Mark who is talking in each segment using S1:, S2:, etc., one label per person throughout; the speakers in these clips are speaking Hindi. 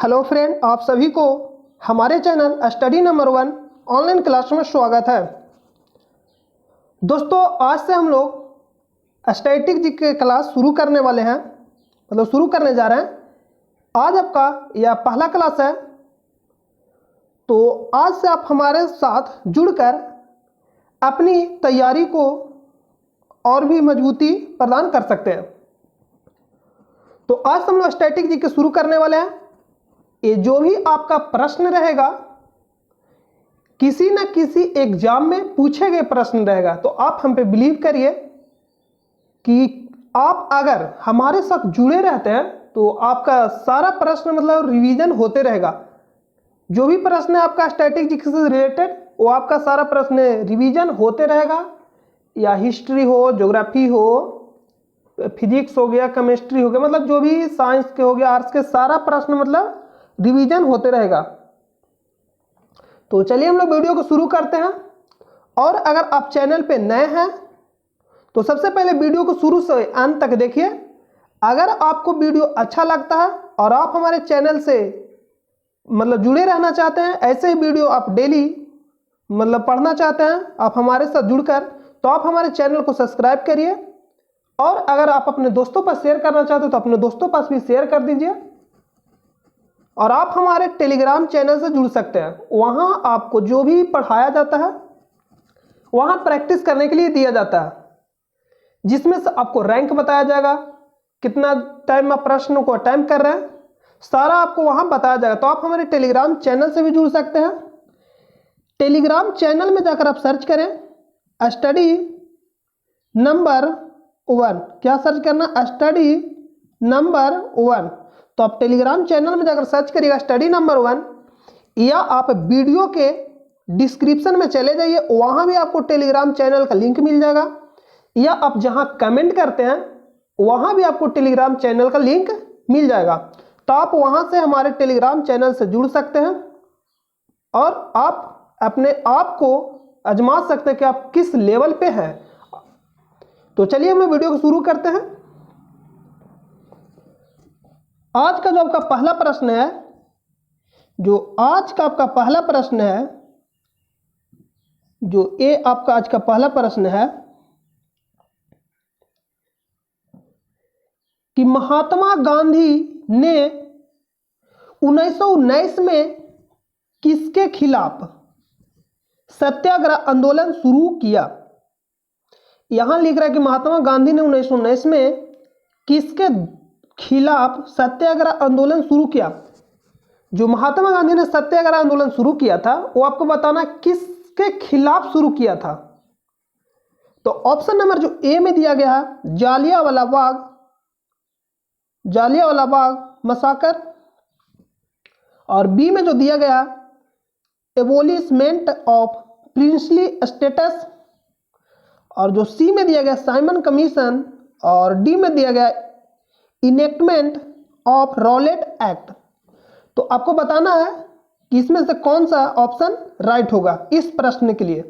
S1: हेलो फ्रेंड, आप सभी को हमारे channel study number 1 online class में स्वागत है। दोस्तों, आज से हम लोग स्टैटिक जी के क्लास शुरू करने वाले हैं, मतलब शुरू करने जा रहे हैं। आज आपका यह पहला क्लास है, तो आज से आप हमारे साथ जुड़कर अपनी तैयारी को और भी मजबूती प्रदान कर सकते हैं। तो आज हम लोग स्टैटिक जी के शुरू करने वाले हैं। ये जो भी आपका प्रश्न रहेगा, किसी न किसी एग्जाम में पूछे गए प्रश्न रहेगा, तो आप हम पे बिलीव करिए कि आप अगर हमारे साथ जुड़े रहते हैं तो आपका सारा प्रश्न मतलब रिवीजन होते रहेगा। जो भी प्रश्न है आपका स्टैटिक जी से रिलेटेड, वो आपका सारा प्रश्न रिवीजन होते रहेगा। या हिस्ट्री हो, ज्योग्राफी हो, फिजिक्स हो गया, केमिस्ट्री हो गया, मतलब जो भी साइंस के हो गया, आर्ट्स के, सारा प्रश्न मतलब रिवीजन होते रहेगा। तो चलिए हम लोग वीडियो को शुरू करते हैं। और अगर आप चैनल पे नए हैं तो सबसे पहले वीडियो को शुरू से अंत तक देखिए। अगर आपको वीडियो अच्छा लगता है और आप हमारे चैनल से मतलब जुड़े रहना चाहते हैं, ऐसे ही वीडियो आप डेली मतलब पढ़ना चाहते हैं आप हमारे साथ जुड़कर, तो आप हमारे चैनल को सब्सक्राइब करिए। और अगर आप अपने दोस्तों पर शेयर करना चाहते हो तो अपने दोस्तों पास भी शेयर कर दीजिए। और आप हमारे टेलीग्राम चैनल से जुड़ सकते हैं, वहां आपको जो भी पढ़ाया जाता है वहां प्रैक्टिस करने के लिए दिया जाता है, जिसमें से आपको रैंक बताया जाएगा, कितना टाइम आप प्रश्नों को अटेम्प्ट कर रहे हैं, सारा आपको वहां बताया जाएगा। तो आप हमारे टेलीग्राम चैनल से भी जुड़ सकते हैं। टेलीग्राम चैनल में जाकर आप सर्च करें स्टडी नंबर 1। क्या सर्च करना? Study number 1। तो आप टेलीग्राम चैनल में जाकर सर्च करिएगा स्टडी नंबर 1, या आप वीडियो के डिस्क्रिप्शन में चले जाइए, वहां भी आपको टेलीग्राम चैनल का लिंक मिल जाएगा। या आप जहां कमेंट करते हैं वहां भी आपको टेलीग्राम चैनल का लिंक मिल जाएगा। तो आप वहां से हमारे टेलीग्राम चैनल से जुड़ सकते हैं और आप अपने आप को आजमा सकते हैं कि आप किस लेवल पे हैं। तो चलिए हम लोग वीडियो को शुरू करते हैं। आज का जो आपका पहला प्रश्न है, जो आज का आपका पहला प्रश्न है, जो ये आपका आज का पहला प्रश्न है कि महात्मा गांधी ने 1919 में किसके खिलाफ सत्याग्रह आंदोलन शुरू किया? यहां लिख रहा है कि महात्मा गांधी ने 1919 में किसके खिलाफ सत्याग्रह आंदोलन शुरू किया। जो महात्मा गांधी ने सत्याग्रह आंदोलन शुरू किया था, वो आपको बताना किसके खिलाफ शुरू किया था। तो ऑप्शन नंबर जो ए में दिया गया है, जालियांवाला बाग मसाकर, और बी में जो दिया गया एबोलिशमेंट ऑफ प्रिंसली स्टेटस, और जो सी में दिया गया साइमन कमीशन, और डी में दिया गया इनेक्टमेंट ऑफ रॉलेट एक्ट। तो आपको बताना है कि इसमें से कौन सा ऑप्शन राइट होगा इस प्रश्न के लिए।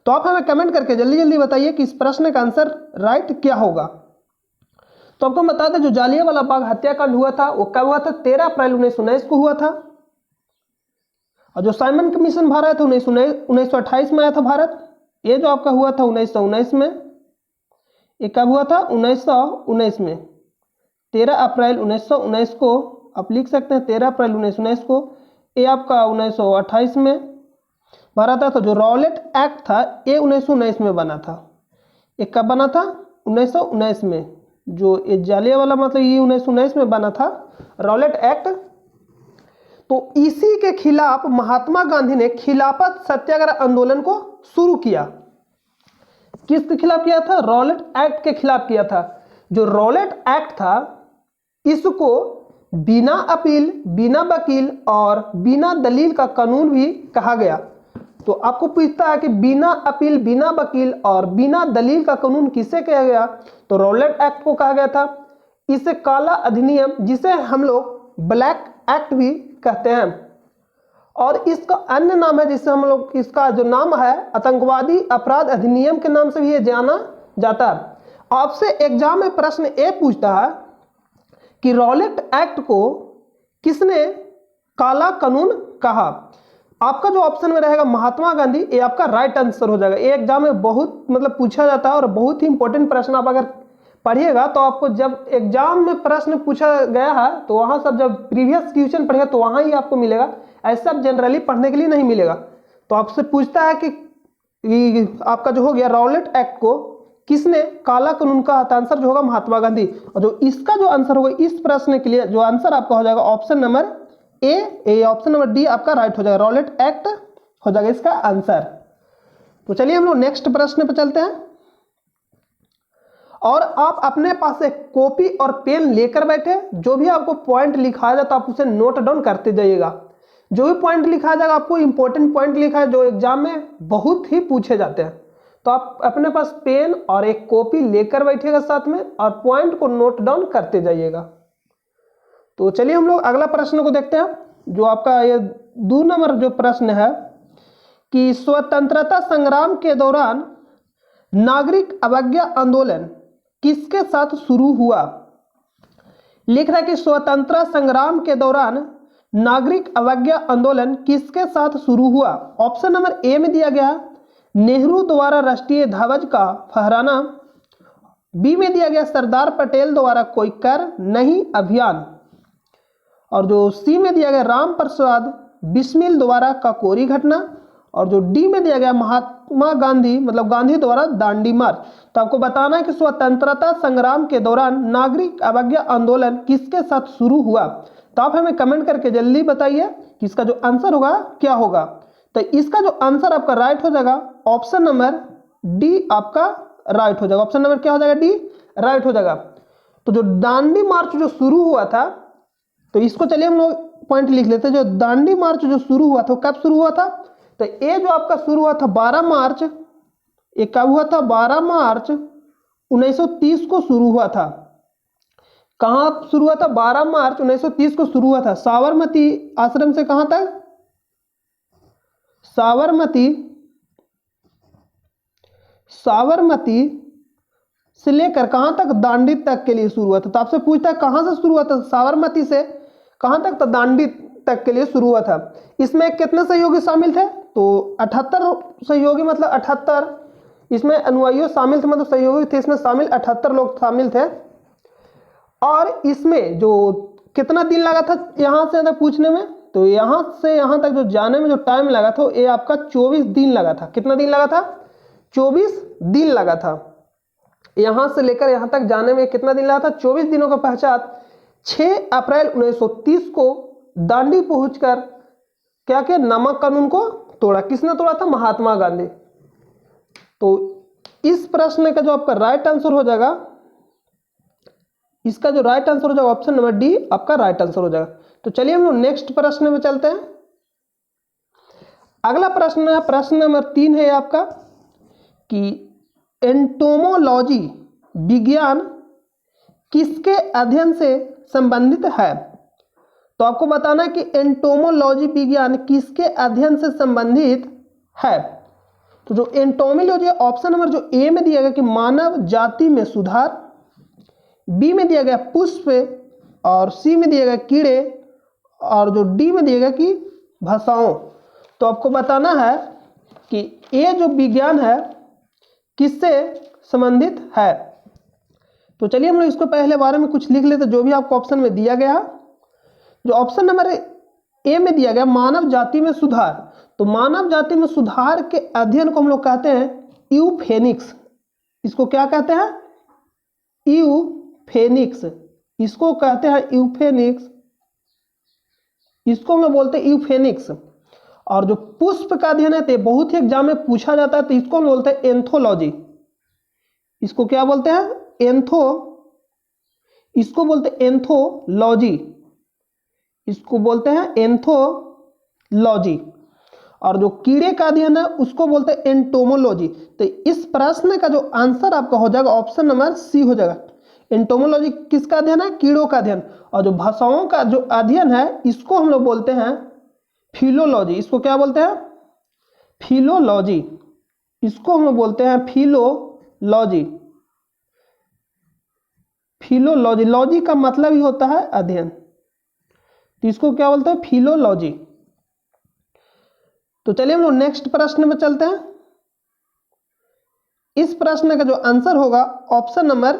S1: तो आप हमें कमेंट करके जल्दी जल्दी बताइए कि इस प्रश्न का आंसर राइट क्या होगा। तो आपको बता दें, जो जालियांवाला बाग हत्याकांड हुआ था वो कब हुआ था? 13 अप्रैल 1919 को हुआ था। और जो साइमन कमीशन भारत था 1928 में आया था भारत। ये जो आपका हुआ था 1919 में, ये कब हुआ था? 1919 में, 13 अप्रैल 1919 को आप लिख सकते हैं। 13 अप्रैल 1919 को। ये आपका 1928 में भरा था। तो जो रॉलेट एक्ट था ये 1919 में बना था। ये कब बना था? 1919 में। जो ये जालियांवाला मतलब ये 1919 में बना था रॉलेट एक्ट। तो इसी के खिलाफ महात्मा गांधी ने खिलाफत सत्याग्रह आंदोलन को शुरू किया। किसके खिलाफ किया था? रॉलेट एक्ट के खिलाफ किया था। जो रॉलेट एक्ट था, इसको बिना अपील, बिना वकील और बिना दलील का कानून भी कहा गया। तो आपको पूछता है कि बिना अपील, बिना वकील और बिना दलील का कानून किसे कहा गया? तो रॉलेट एक्ट को कहा गया था। इसे काला अधिनियम, जिसे हम लोग ब्लैक एक्ट भी कहते हैं, और इसका अन्य नाम है जिसे हम लोग, इसका जो नाम है आतंकवादी अपराध अधिनियम के नाम से भी ये जाना जाता है। आपसे एग्जाम में प्रश्न ए पूछता है कि रॉलेट एक्ट को किसने काला कानून कहा? आपका जो ऑप्शन में रहेगा महात्मा गांधी, ये आपका राइट आंसर हो जाएगा। ये एग्जाम में बहुत मतलब पूछा जाता है और बहुत ही इंपॉर्टेंट प्रश्न आप अगर पढ़िएगा तो आपको जब एग्जाम में प्रश्न पूछा गया है तो वहां सब जब प्रीवियस क्वेश्चन पढ़ेगा तो वहां ही आपको मिलेगा, ऐसा जनरली पढ़ने के लिए नहीं मिलेगा। तो आपसे पूछता है कि आपका जो हो गया रॉलेट एक्ट को किसने काला कानून कहा? तो आंसर जो होगा महात्मा गांधी। और जो इसका जो आंसर होगा इस प्रश्न के लिए जो आंसर आपका हो जाएगा option number A, option number D आपका राइट हो जाएगा, रॉलेट एक्ट हो जाएगा इसका आंसर। तो चलिए हम लोग नेक्स्ट प्रश्न पे चलते हैं। और आप अपने पास एक कॉपी और पेन लेकर बैठे, जो भी आपको पॉइंट लिखा जाता है आप उसे नोट डाउन करते जाइएगा। जो भी पॉइंट लिखा जाएगा आपको इंपॉर्टेंट पॉइंट लिखा है जो एग्जाम में बहुत ही पूछे जाते हैं, तो आप अपने पास पेन और एक कॉपी लेकर बैठिएगा साथ में और पॉइंट को नोट डाउन करते जाइएगा। तो चलिए हम लोग अगला प्रश्न को देखते हैं, जो आपका ये 2 नंबर जो प्रश्न है कि स्वतंत्रता संग्राम के दौरान नागरिक अवज्ञा आंदोलन किसके साथ शुरू हुआ? लिख रहा है कि स्वतंत्रता संग्राम के दौरान नागरिक अवज्ञा आंदोलन किसके साथ शुरू हुआ? ऑप्शन नंबर ए में दिया गया नेहरू द्वारा राष्ट्रीय ध्वज का फहराना, बी में दिया गया सरदार पटेल द्वारा कोई कर नहीं अभियान, और जो सी में दिया गया राम प्रसाद बिस्मिल द्वारा काकोरी घटना, और जो डी में दिया गया महात्मा गांधी मतलब गांधी द्वारा दांडी मार्च। तो आपको बताना है कि स्वतंत्रता संग्राम के दौरान नागरिक अवज्ञा आंदोलन किसके साथ शुरू हुआ। तो आप हमें कमेंट करके जल्दी बताइए कि इसका जो आंसर होगा क्या होगा। तो इसका जो आंसर आपका राइट हो जाएगा ऑप्शन नंबर डी आपका राइट हो जाएगा। ऑप्शन नंबर क्या हो जाएगा? डी राइट हो जाएगा। तो जो दांडी मार्च जो शुरू हुआ था, तो इसको चलिए हम लोग पॉइंट लिख लेते हैं। जो दांडी मार्च जो शुरू हुआ था कब शुरू हुआ था? तो ये जो आपका शुरू हुआ था 12 मार्च, ये कब हुआ था? 12 मार्च 1930 को शुरू हुआ था। कहां शुरू हुआ था? 12 मार्च 1930 को शुरू हुआ था। साबरमती आश्रम से कहां तक? साबरमती से लेकर कहां तक? दांडी तक के लिए शुरू हुआ था। तो आपसे पूछता है कहां से शुरू हुआ था? साबरमती से कहां तक? तो दांडी तक के लिए शुरू हुआ था। इसमें कितने सहयोगी शामिल थे? तो 78 सहयोगी मतलब 78, इसमें अनुयायी शामिल थे मतलब सहयोगी थे इसमें शामिल 78 लोग शामिल थे। और इसमें जो कितना दिन लगा था यहां से तक पूछने में? तो यहां से यहां तक जो जाने में जो टाइम लगा था ये आपका 24 दिन लगा था। कितना दिन लगा था? 24 दिन लगा था। यहां से लेकर यहां तक जाने में कितना दिन लगा था? 24 दिनों का पश्चात 6 अप्रैल 1930 को दांडी पहुंचकर क्या किया? नमक कानून को तोड़ा। किसने तोड़ा था? महात्मा गांधी। तो इस प्रश्न का जो आपका राइट आंसर हो जाएगा, इसका जो राइट आंसर हो जाएगा ऑप्शन नंबर डी आपका राइट आंसर हो जाएगा। तो चलिए हम लोग नेक्स्ट प्रश्न में चलते हैं। अगला प्रश्न है प्रश्न नंबर 3 है आपका कि एंटोमोलॉजी विज्ञान किसके अध्ययन से संबंधित है? तो आपको बताना है कि एंटोमोलॉजी विज्ञान किसके अध्ययन से संबंधित है। तो जो एंटोमोलॉजी ऑप्शन नंबर जो ए में दिया गया कि मानव जाति में सुधार, बी में दिया गया पुष्प, और सी में दिया गया कीड़े, और जो डी में दिया गया कि भाषाओं। तो आपको बताना है कि ये जो विज्ञान है किससे संबंधित है। तो चलिए हम लोग इसको पहले बारे में कुछ लिख लेते जो भी आपको ऑप्शन में दिया गया। जो ऑप्शन नंबर ए में दिया गया मानव जाति में सुधार, तो मानव जाति में सुधार के अध्ययन को हम लोग कहते हैं यूफेनिक्स। इसको क्या कहते हैं? यूफेनिक्स। इसको कहते हैं यूफेनिक्स, इसको हम लोग बोलते हैं यूफेनिक्स। और जो पुष्प का अध्ययन है तो बहुत ही एग्जाम में पूछा जाता है, तो इसको हम बोलते हैं एंथोलॉजी। इसको क्या बोलते हैं? इसको बोलते हैं एंथोलॉजी, इसको बोलते हैं एंथोलॉजी। और जो कीड़े का अध्ययन है उसको बोलते हैं एंटोमोलॉजी। तो इस प्रश्न का जो आंसर आपका हो जाएगा ऑप्शन नंबर सी हो जाएगा। एंटोमोलॉजी किसका अध्ययन है? कीड़ों का अध्ययन। और जो भाषाओं का जो अध्ययन है इसको हम लोग बोलते हैं फिलोलॉजी। इसको क्या बोलते हैं? फिलोलॉजी। इसको हम लोग बोलते हैं फिलोलॉजी। फिलोलॉजी, लॉजी का मतलब ही होता है अध्ययन। तो इसको क्या बोलते हैं, फिलोलॉजी। तो चलिए हम लोग नेक्स्ट प्रश्न में चलते हैं। इस प्रश्न का जो आंसर होगा ऑप्शन नंबर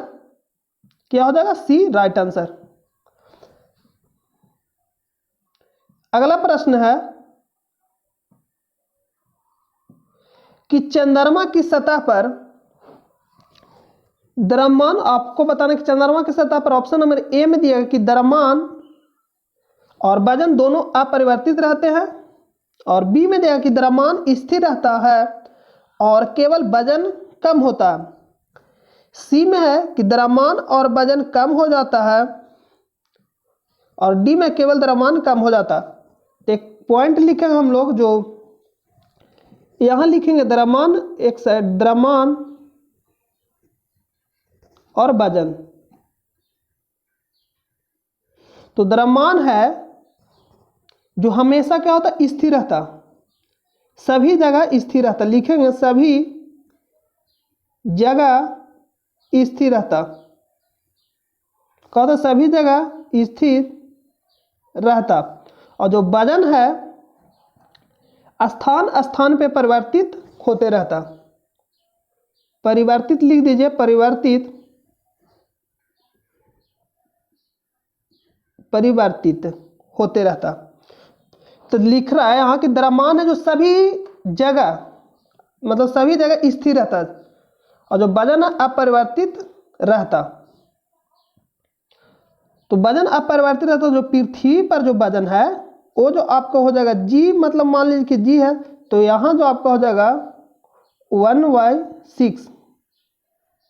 S1: क्या हो जाएगा, सी राइट आंसर। अगला प्रश्न है कि चंद्रमा की सतह पर द्रव्यमान, आपको बताना कि चंद्रमा की सतह पर ऑप्शन नंबर ए में दिया कि द्रव्यमान और वजन दोनों अपरिवर्तित रहते हैं, और बी में दिया कि द्रव्यमान स्थिर रहता है और केवल वजन कम होता है। सी में है कि द्रव्यमान और वजन कम हो जाता है, और डी में केवल द्रव्यमान कम हो जाता है। एक पॉइंट लिखेंगे हम लोग, जो यहां लिखेंगे द्रव्यमान एक साइड, द्रव्यमान और वजन। तो द्रव्यमान है जो हमेशा क्या होता है, स्थिर रहता, सभी जगह स्थिर रहता, लिखेंगे सभी जगह स्थिर रहता, कहता सभी जगह स्थिर रहता। और जो वजन है स्थान स्थान पे परिवर्तित होते रहता, परिवर्तित लिख दीजिए, परिवर्तित परिवर्तित होते रहता। तो लिख रहा है यहाँ कि द्रव्यमान है जो सभी जगह, मतलब सभी जगह स्थिर रहता, और जो वजन है अपरिवर्तित रहता। तो वजन अपरिवर्तित रहता, जो पृथ्वी पर जो वजन है वो जो आपका हो जाएगा जी, मतलब मान लीजिए कि जी है, तो यहाँ जो आपका हो जाएगा 1/6,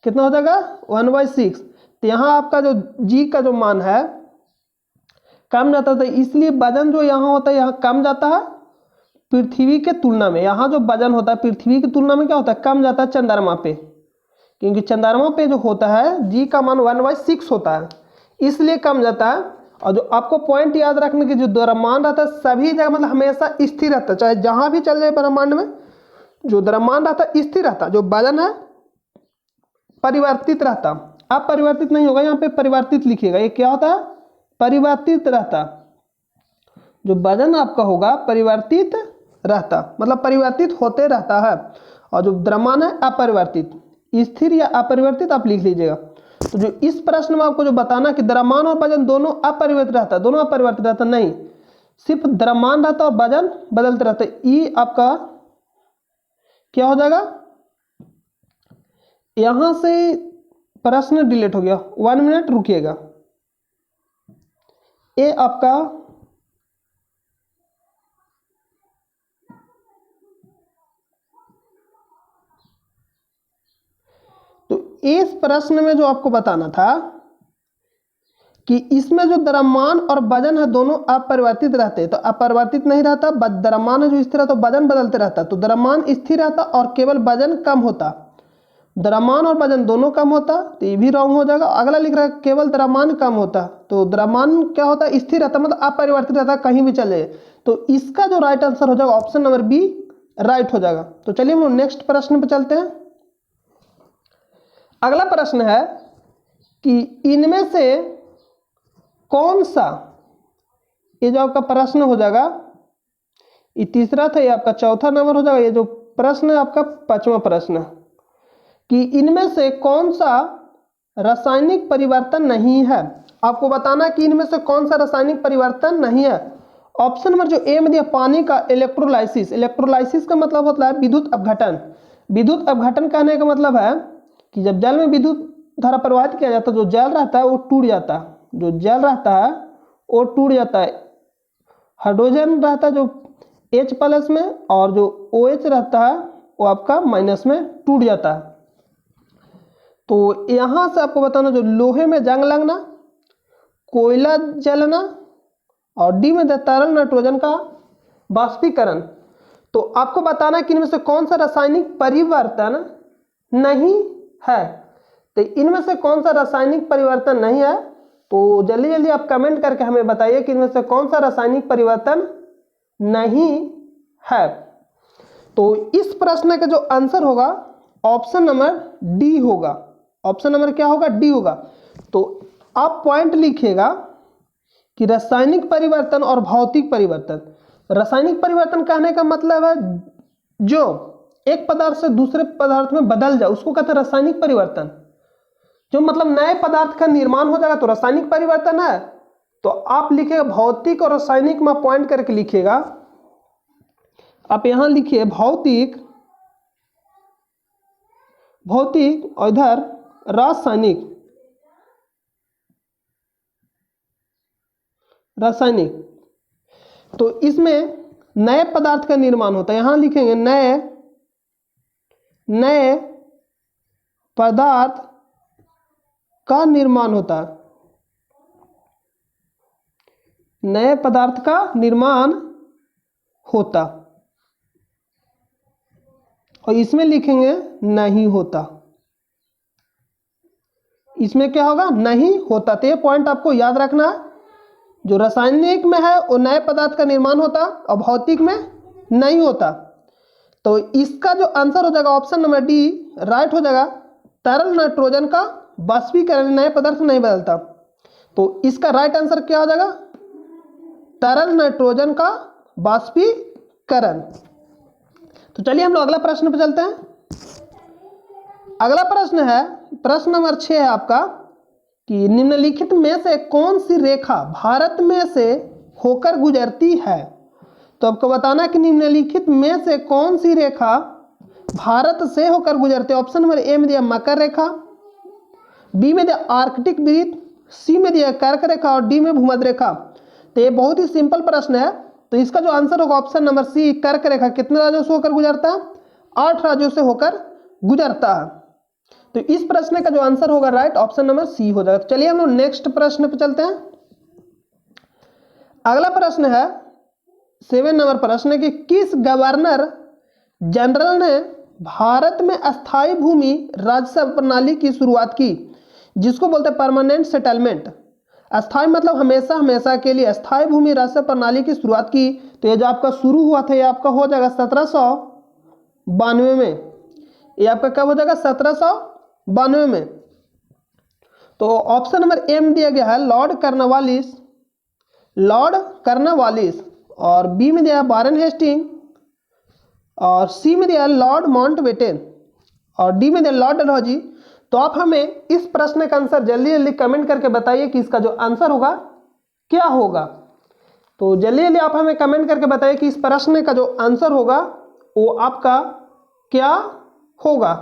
S1: कितना हो जाएगा 1/6। तो यहाँ आपका जो जी का जो मान है कम जाता था, इसलिए वजन जो यहाँ होता है यहाँ कम जाता है पृथ्वी के तुलना में। यहाँ जो वजन होता है पृथ्वी की तुलना में क्या होता है, कम जाता है चंद्रमा पे, क्योंकि चंद्रमा पे जो होता है जी का मान 1/6 होता है, इसलिए कम जाता है। और जो आपको पॉइंट याद रखने की, जो द्रव्यमान रहता है सभी जगह मतलब हमेशा स्थिर रहता है, चाहे जहां भी चल जाए ब्रह्मांड में, जो द्रव्यमान रहता है स्थिर रहता, जो वजन है परिवर्तित रहता, अपरिवर्तित नहीं होगा, यहाँ पे परिवर्तित लिखिएगा, ये क्या होता है, परिवर्तित रहता। जो वजन आपका होगा परिवर्तित रहता, मतलब परिवर्तित होते रहता है, और जो द्रव्यमान है अपरिवर्तित, स्थिर या अपरिवर्तित आप लिख लीजिएगा। तो जो इस प्रश्न में आपको जो बताना कि द्रव्यमान और वजन दोनों अपरिवर्तित रहता, दोनों अपरिवर्तित रहता नहीं, सिर्फ द्रव्यमान रहता और वजन बदलते रहता, ये आपका क्या हो जाएगा, यहां से प्रश्न डिलीट हो गया, 1 मिनट रुकिएगा। ये आपका तो इस प्रश्न में जो आपको बताना था कि इसमें जो द्रव्यमान और वजन है दोनों अपरिवर्तित रहते हैं, तो अपरिवर्तित नहीं रहता, द्रव्यमान है जो स्थिर रहता, तो वजन बदलते रहता, तो द्रव्यमान स्थिर रहता और केवल वजन कम होता, द्रव्यमान और वजन दोनों कम होता, तो ये भी रॉन्ग हो जाएगा। अगला लिख रहा है केवल द्रव्यमान कम होता, तो द्रव्यमान क्या होता, स्थिर रहता, मतलब अपरिवर्तित रहता, कहीं भी चले, तो इसका जो राइट आंसर हो जाएगा ऑप्शन नंबर बी राइट हो जाएगा। तो चलिए हम नेक्स्ट प्रश्न पे चलते हैं। अगला प्रश्न है कि इनमें से कौन सा, ये जो आपका प्रश्न हो जाएगा, ये तीसरा था, ये आपका चौथा नंबर हो जाएगा, ये जो प्रश्न है आपका 5वां प्रश्न है कि इनमें से कौन सा रासायनिक परिवर्तन नहीं है। आपको बताना कि इनमें से कौन सा रासायनिक परिवर्तन नहीं है। ऑप्शन नंबर जो ए में दिया पानी का इलेक्ट्रोलाइसिस, इलेक्ट्रोलाइसिस का मतलब होता है विद्युत अपघटन। विद्युत अपघटन कहने का मतलब है कि जब जल में विद्युत धारा प्रवाहित किया जाता है, जो जल रहता है वो टूट जाता है, जो जल रहता है वो टूट जाता है, हाइड्रोजन रहता है जो H+ में, और जो OH रहता है वो आपका माइनस में टूट जाता है। तो यहां से आपको बताना, जो लोहे में जंग लगना, कोयला जलना, और डी में तरल नाइट्रोजन का वाष्पीकरण। तो आपको बताना कि इनमें से कौन सा रासायनिक परिवर्तन नहीं है। तो इनमें से कौन सा रासायनिक परिवर्तन नहीं है, तो जल्दी जल्दी आप कमेंट करके हमें बताइए कि इनमें से कौन सा रासायनिक परिवर्तन नहीं है। तो इस प्रश्न का जो आंसर होगा ऑप्शन नंबर डी होगा। ऑप्शन नंबर क्या होगा, डी होगा। तो आप पॉइंट लिखिएगा कि रासायनिक परिवर्तन और भौतिक परिवर्तन। रासायनिक परिवर्तन कहने का मतलब है जो एक पदार्थ से दूसरे पदार्थ में बदल जाए उसको कहते हैं रासायनिक परिवर्तन। जो मतलब नए पदार्थ का निर्माण हो जाएगा तो रासायनिक परिवर्तन है। तो आप लिखिएगा भौतिक और रासायनिक में पॉइंट करके लिखिएगा। आप यहां लिखिए भौतिक, भौतिक और इधर रासायनिक, रासायनिक। तो इसमें नए पदार्थ का निर्माण होता है। यहां लिखेंगे नए, नए पदार्थ का निर्माण होता है, नए पदार्थ का निर्माण होता। और इसमें लिखेंगे नहीं होता। इसमें क्या होगा? नहीं होता। तो ये पॉइंट आपको याद रखना है। जो रासायनिक में है वो नए पदार्थ का निर्माण होता और भौतिक में नहीं होता। तो इसका जो आंसर हो जाएगा ऑप्शन नंबर डी राइट हो जाएगा। तरल नाइट्रोजन का वाष्पीकरण नए पदार्थ नहीं बदलता। तो इसका राइट आंसर क्या हो जाएगा? तरल नाइट्रोजन का वाष्पीकरण। तो चलिए हम लोग अगला प्रश्न पे चलते हैं। अगला प्रश्न है प्रश्न नंबर 6 है आपका कि निम्नलिखित में से कौन सी रेखा भारत में से होकर गुजरती है। तो आपको बताना कि निम्नलिखित में से कौन सी रेखा भारत से होकर गुजरती है। ऑप्शन नंबर ए में दिया मकर रेखा, बी में दिया आर्कटिक वृत्त, सी में दिया कर्क रेखा और डी में भूमध्य रेखा। तो ये बहुत ही सिंपल प्रश्न है। तो इसका जो आंसर होगा ऑप्शन नंबर सी कर्क रेखा। कितने राज्यों से होकर गुजरता है? 8 राज्यों से होकर गुजरता है। तो इस प्रश्न का जो आंसर होगा राइट ऑप्शन नंबर सी हो जाएगा। तो चलिए हम लोग नेक्स्ट प्रश्न पे चलते हैं। अगला प्रश्न है 7 नंबर प्रश्न कि किस गवर्नर जनरल ने भारत में अस्थायी भूमि राजस्व प्रणाली की शुरुआत की, जिसको बोलते हैं परमानेंट सेटलमेंट। अस्थायी मतलब हमेशा हमेशा के लिए, अस्थायी भूमि राजस्व प्रणाली की शुरुआत की। तो ये जो आपका शुरू हुआ था ये आपका हो जाएगा 1792 में। ये आपका कब हो जाएगा? 1792 में। तो ऑप्शन नंबर ए में दिया गया है लॉर्ड कर्नवालिस, लॉर्ड कर्नवालिस, और बी में दिया है वारेन हेस्टिंग, और सी में दिया है लॉर्ड माउंटबेटन, और डी में दिया लॉर्ड डलहौजी। तो आप हमें इस प्रश्न का आंसर जल्दी जल्दी कमेंट करके बताइए कि इसका जो आंसर होगा क्या होगा। तो जल्दी जल्दी आप हमें कमेंट करके बताइए कि इस प्रश्न का जो आंसर होगा वो आपका क्या होगा।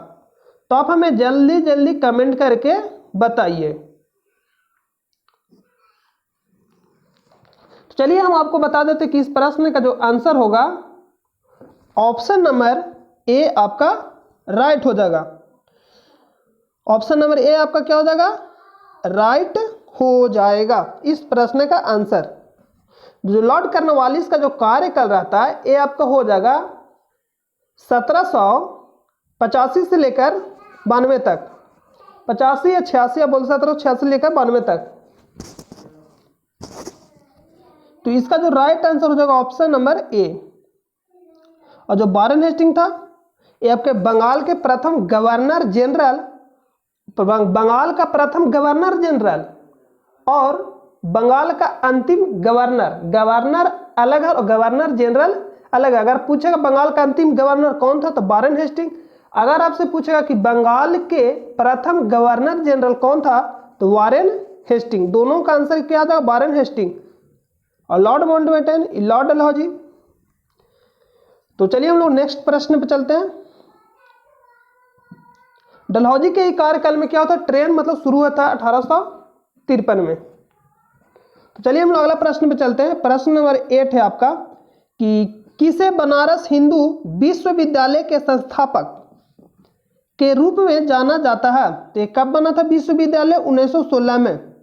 S1: तो आप हमें जल्दी जल्दी कमेंट करके बताइए। तो चलिए हम आपको बता देते कि इस प्रश्न का जो आंसर होगा ऑप्शन नंबर ए आपका राइट हो जाएगा। ऑप्शन नंबर ए आपका क्या हो जाएगा? राइट हो जाएगा इस प्रश्न का आंसर। जो लॉर्ड कर्नवालिस का जो कार्यकाल रहता है ये आपका हो जाएगा 1785 से लेकर 92 तक, 85 या 86 या बोल 1786 से लेकर 92 तक। तो इसका जो राइट आंसर हो जाएगा ऑप्शन नंबर ए। और जो वारेन हेस्टिंग था ये आपके बंगाल के प्रथम गवर्नर जनरल, बंगाल का प्रथम गवर्नर जनरल और बंगाल का अंतिम गवर्नर। गवर्नर अलग है और गवर्नर जनरल अलग है। अगर पूछेगा बंगाल का अंतिम गवर्नर कौन था तो वारेन हेस्टिंग। अगर आपसे पूछेगा कि बंगाल के प्रथम गवर्नर जनरल कौन था तो वारेन हेस्टिंग। दोनों का आंसर क्या था? Warren Hasting. और लॉर्ड माउंटबेटन, लॉर्ड डलहौजी। तो चलिए हम लोग नेक्स्ट प्रश्न पे चलते हैं। डलहौजी के कार्यकाल में क्या होता है? ट्रेन मतलब शुरू हुआ था 1853 में। तो चलिए हम लोग अगला प्रश्न पे चलते हैं। प्रश्न नंबर 8 है आपका कि किसे बनारस हिंदू विश्वविद्यालय के संस्थापक के रूप में जाना जाता है। तो ये कब बना था विश्वविद्यालय? 1916 में।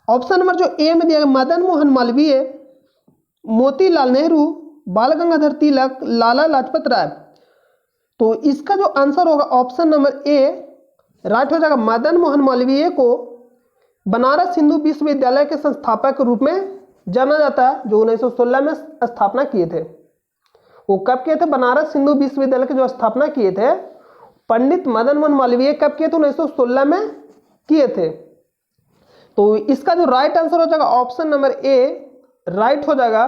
S1: ऑप्शन नंबर जो ए में दिया गया मदन मोहन मालवीय, मोतीलाल नेहरू, बाल गंगाधर तिलक, लाला लाजपत राय। तो इसका जो आंसर होगा ऑप्शन नंबर ए राइट हो जाएगा। मदन मोहन मालवीय को बनारस हिंदू विश्वविद्यालय के संस्थापक के रूप में जाना जाता है, जो 1916 में स्थापना किए थे। वो कब किए थे? बनारस हिंदू विश्वविद्यालय की जो स्थापना किए थे पंडित मदन मोहन मालवीय कब किए थे? 1916 में किए थे। तो इसका जो राइट आंसर हो जाएगा ऑप्शन नंबर ए राइट हो जाएगा।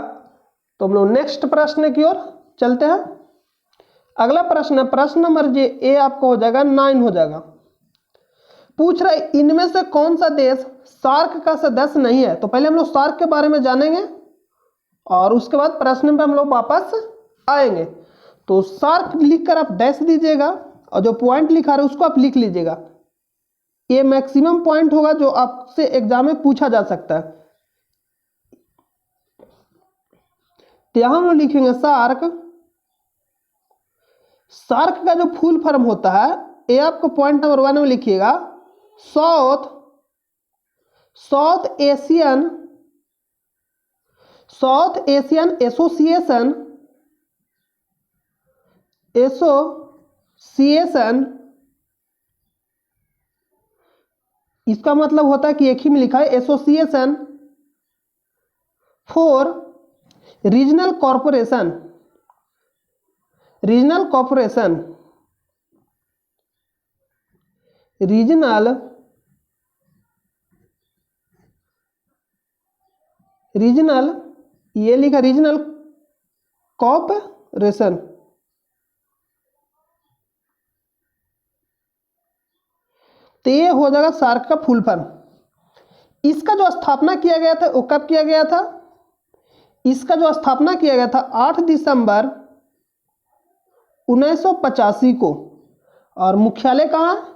S1: तो हम लोग नेक्स्ट प्रश्न की ओर चलते हैं। अगला प्रश्न, प्रश्न नंबर जे ए आपको हो जाएगा 9 हो जाएगा। पूछ रहा है इनमें से कौन सा देश सार्क का सदस्य नहीं है। तो पहले हम लोग सार्क के बारे में जानेंगे और उसके बाद प्रश्न पे हम लोग वापस आएंगे। तो सार्क लिखकर आप डैश दीजिएगा और जो पॉइंट लिखा रहे उसको आप लिख लीजिएगा। ये मैक्सिमम पॉइंट होगा जो आपसे एग्जाम में पूछा जा सकता है। तो यहां हम लोग लिखेंगे सार्क। सार्क का जो फुल फॉर्म होता है ये आपको पॉइंट नंबर 1 में लिखिएगा, साउथ एशियन एसोसिएशन। इसका मतलब होता है कि एक ही में लिखा है association for regional corporation. Regional ये लिखा रीजनल कॉर्पोरेशन। तो ये हो जाएगा सार्क का फुल फॉर्म। इसका जो स्थापना किया गया था वो कब किया गया था? इसका जो स्थापना किया गया था 8 दिसंबर 1985 को। और मुख्यालय कहाँ?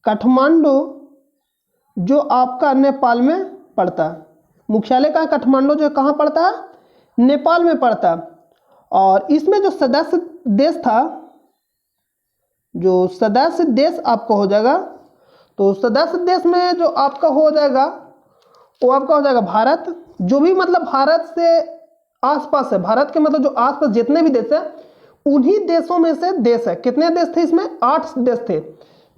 S1: काठमांडू, जो आपका नेपाल में पड़ता है। मुख्यालय कहाँ? काठमांडू, जो कहाँ पड़ता है? नेपाल में पड़ता है। और इसमें जो सदस्य देश था, जो सदस्य देश आपको हो जाएगा, तो सदस्य देश में जो आपका हो जाएगा वो आपका हो जाएगा भारत। जो भी मतलब भारत से आसपास है, भारत के मतलब जो आसपास जितने भी देश है उन्हीं देशों में से देश है। कितने देश थे इसमें? 8 देश थे।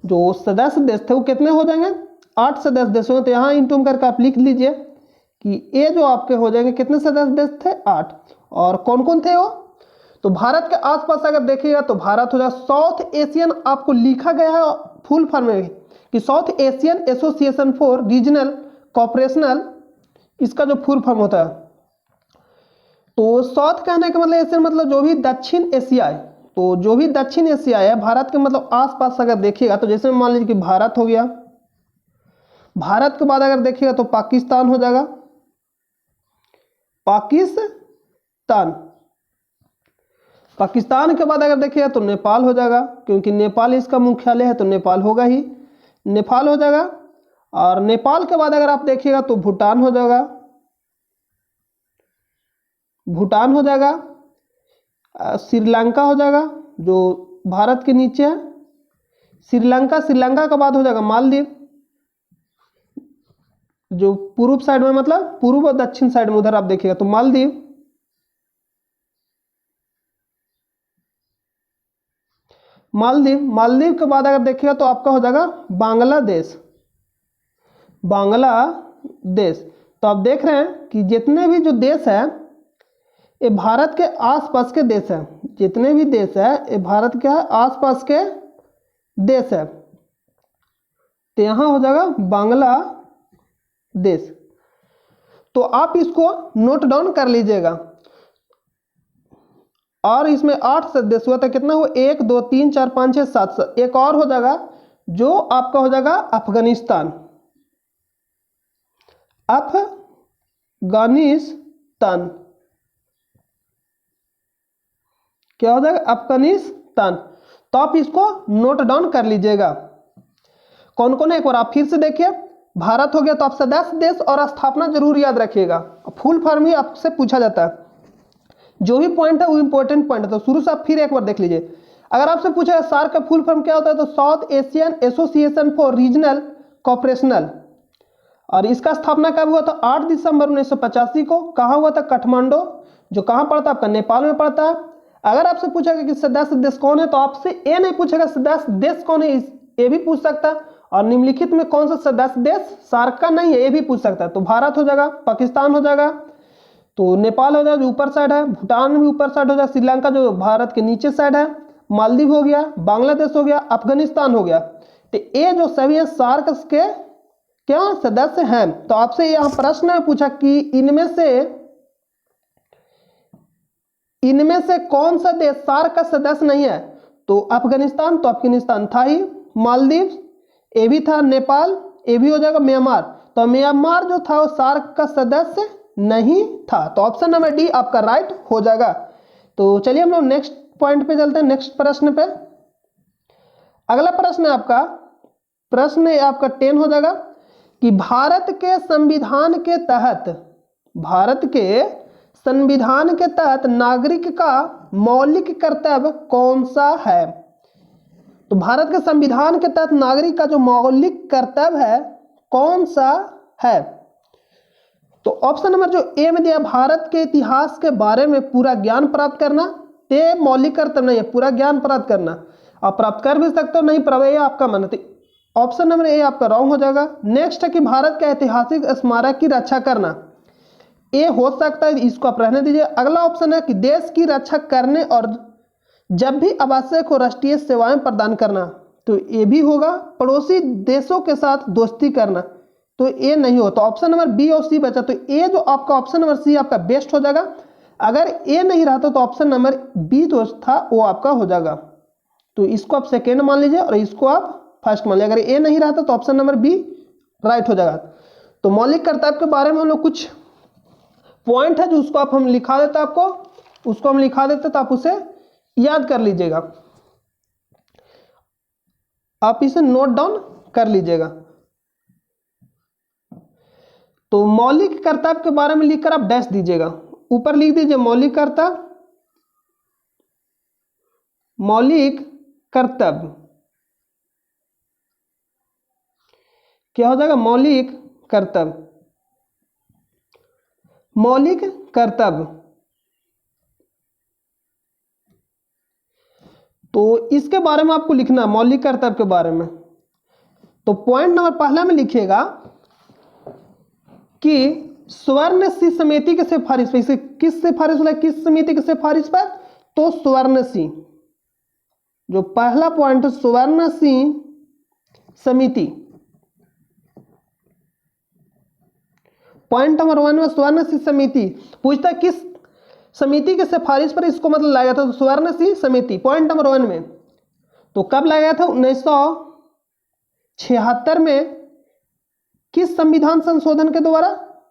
S1: जो सदस्य देश थे वो कितने हो जाएंगे? 8 सदस्य देशों। तो यहाँ इंटू करके आप लिख लीजिए कि ये जो आपके हो जाएंगे कितने सदस्य देश थे? 8। और कौन कौन थे वो? तो भारत के आसपास अगर देखिएगा तो भारत हो जाएगा। साउथ एशियन आपको लिखा गया है फुल फॉर्म में कि South Asian association for regional cooperational, इसका जो फुल फॉर्म होता है। तो साउथ कहने का मतलब एशियन मतलब जो भी दक्षिण एशिया है। तो जो भी दक्षिण एशिया है भारत के मतलब आसपास अगर देखिएगा तो जैसे मान लीजिए कि भारत हो गया। भारत के बाद अगर देखिएगा तो पाकिस्तान हो जाएगा, पाकिस्तान के बाद अगर देखिएगा तो नेपाल हो जाएगा, क्योंकि नेपाल इसका मुख्यालय है तो नेपाल होगा ही, नेपाल हो जाएगा। और नेपाल के बाद अगर आप देखिएगा तो भूटान हो जाएगा, भूटान हो जाएगा। श्रीलंका हो जाएगा जो भारत के नीचे है, श्रीलंका। श्रीलंका के बाद हो जाएगा मालदीव, जो पूर्व साइड में मतलब पूर्व और दक्षिण साइड में उधर आप देखिएगा तो मालदीव। मालदीव के बाद अगर देखिएगा तो आपका हो जाएगा बांग्लादेश, बांग्लादेश। तो आप देख रहे हैं कि जितने भी जो देश है ये भारत के आसपास के देश है। जितने भी देश है ये भारत के आसपास के देश है। तो यहाँ हो जाएगा बांग्लादेश। तो आप इसको नोट डाउन कर लीजिएगा। और इसमें 8 सदस्य हुआ था, कितना हुआ? 1 2 3 4 5 6 7। एक और हो जाएगा जो आपका हो जाएगा अफगानिस्तान, अफगानिस्तान। क्या हो जाएगा? अफगानिस्तान। तो आप इसको नोट डाउन कर लीजिएगा। कौन कौन है एक बार आप फिर से देखिए। भारत हो गया तो आप सदस्य देश और स्थापना जरूर याद रखिएगा। फुल फॉर्म ही आपसे पूछा जाता है। जो भी पॉइंट है वो इंपॉर्टेंट पॉइंट है, तो शुरू से आप फिर एक बार देख लीजिए। अगर आपसे पूछा सार्क का फुल फॉर्म क्या होता है तो South Asian association for regional cooperational. और इसका स्थापना कब हुआ था? 8 दिसंबर 1985 को। कहाँ हुआ था? काठमांडू, जो कहाँ पड़ता है? आपका नेपाल में पड़ता है। अगर आपसे पूछेगा कि सदस्य देश कौन है तो आपसे ये नहीं पूछेगा सदस्य देश कौन है, ये भी पूछ सकता है। और निम्नलिखित में कौन सा सदस्य देश सार्क का नहीं है, ये भी पूछ सकता है। तो भारत हो जाएगा, पाकिस्तान हो जाएगा, तो नेपाल हो जाएगा जो ऊपर साइड है, भूटान भी ऊपर साइड हो जाएगा, श्रीलंका जो भारत के नीचे साइड है, मालदीव हो गया, बांग्लादेश हो गया, अफगानिस्तान हो गया। तो ये जो सभी है सार्क के क्या सदस्य हैं। तो आपसे यहाँ प्रश्न में पूछा कि इनमें से कौन सा देश सार्क का सदस्य नहीं है। तो अफगानिस्तान, तो अफगानिस्तान था ही। मालदीव ये भी था। नेपाल ये भी हो जाएगा। म्यांमार, तो म्यांमार जो था वो सार्क का सदस्य नहीं था। तो ऑप्शन नंबर डी आपका राइट हो जाएगा। तो चलिए हम लोग नेक्स्ट पॉइंट पे चलते हैं, नेक्स्ट प्रश्न पे। अगला प्रश्न है आपका, प्रश्न आपका 10 हो जाएगा कि भारत के संविधान के तहत नागरिक का मौलिक कर्तव्य कौन सा है। तो भारत के संविधान के तहत नागरिक का जो मौलिक कर्तव्य है कौन सा है। तो ऑप्शन नंबर जो ए में दिया, भारत के इतिहास के बारे में पूरा ज्ञान प्राप्त करना, ये मौलिक कर्तव्य नहीं है, पूरा ज्ञान प्राप्त करना। आप प्राप्त कर भी सकते हो, नहीं प्राप्त, ये आपका मन है। ऑप्शन नंबर ए आपका रॉन्ग हो जाएगा। नेक्स्ट है कि भारत के ऐतिहासिक स्मारक की रक्षा करना, ये हो सकता है, इसको आप रहने दीजिए। अगला ऑप्शन है कि देश की रक्षा करने और जब भी आवश्यक हो राष्ट्रीय सेवाएं प्रदान करना, तो ये भी होगा। पड़ोसी देशों के साथ दोस्ती करना, तो ये नहीं हो। तो ऑप्शन नंबर बी और सी बचा, तो ये जो आपका ऑप्शन नंबर सी आपका बेस्ट हो जाएगा। अगर ए नहीं रहता तो ऑप्शन नंबर बी जो था वो आपका हो जाएगा। तो इसको आप सेकेंड मान लीजिए और इसको आप फर्स्ट मान लीजिए। अगर ए नहीं रहता तो ऑप्शन नंबर बी राइट हो जाएगा। तो मौलिक कर्तव्य के बारे में हम लोग कुछ पॉइंट है जो उसको आप हम लिखा देते, आपको उसको हम लिखा देते, तो आप उसे याद कर लीजिएगा, आप इसे नोट डाउन कर लीजिएगा। तो मौलिक कर्तव्य के बारे में लिखकर आप डैश दीजिएगा, ऊपर लिख दीजिए मौलिक कर्तव्य, मौलिक कर्तव्य क्या हो जाएगा, मौलिक कर्तव्य, मौलिक कर्तव्य। तो इसके बारे में आपको लिखना मौलिक कर्तव्य के बारे में। तो पॉइंट नंबर पहला में लिखिएगा कि स्वर्ण सिंह समिति की सिफारिश पर, इसे किस सिफारिश है, किस समिति की सिफारिश पर, तो स्वर्ण सिंह, जो पहला पॉइंट है स्वर्ण सिंह समिति। पॉइंट नंबर 1 में स्वर्ण सिंह समिति पूछता है किस समिति की सिफारिश पर इसको मतलब लाया था, तो स्वर्ण सिंह समिति पॉइंट नंबर 1 में। तो कब लाया था, 1976 में। किस संविधान संशोधन के द्वारा,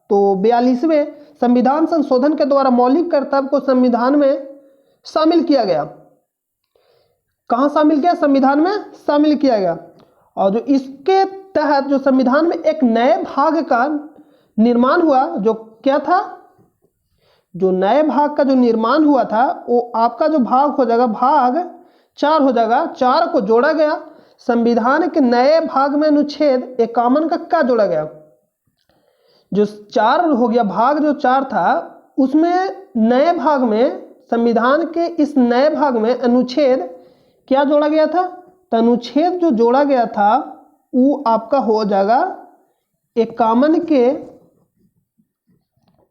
S1: तो 42वें संविधान संशोधन के द्वारा मौलिक कर्तव्य को संविधान में शामिल किया गया। कहां शामिल किया, संविधान में शामिल किया गया। और जो इसके तहत जो संविधान में एक नए भाग का निर्माण हुआ, जो क्या था, जो नए भाग का जो निर्माण हुआ था वो आपका जो भाग हो जाएगा, भाग 4 हो जाएगा। 4 को जोड़ा गया संविधान के नए भाग में, अनुच्छेद 51 का क्या जोड़ा गया, जो 4 हो गया, भाग जो 4 था उसमें नए भाग में, संविधान के इस नए भाग में अनुच्छेद क्या जोड़ा गया था, तो अनुच्छेद जो जोड़ा गया था वो आपका हो जाएगा 51 के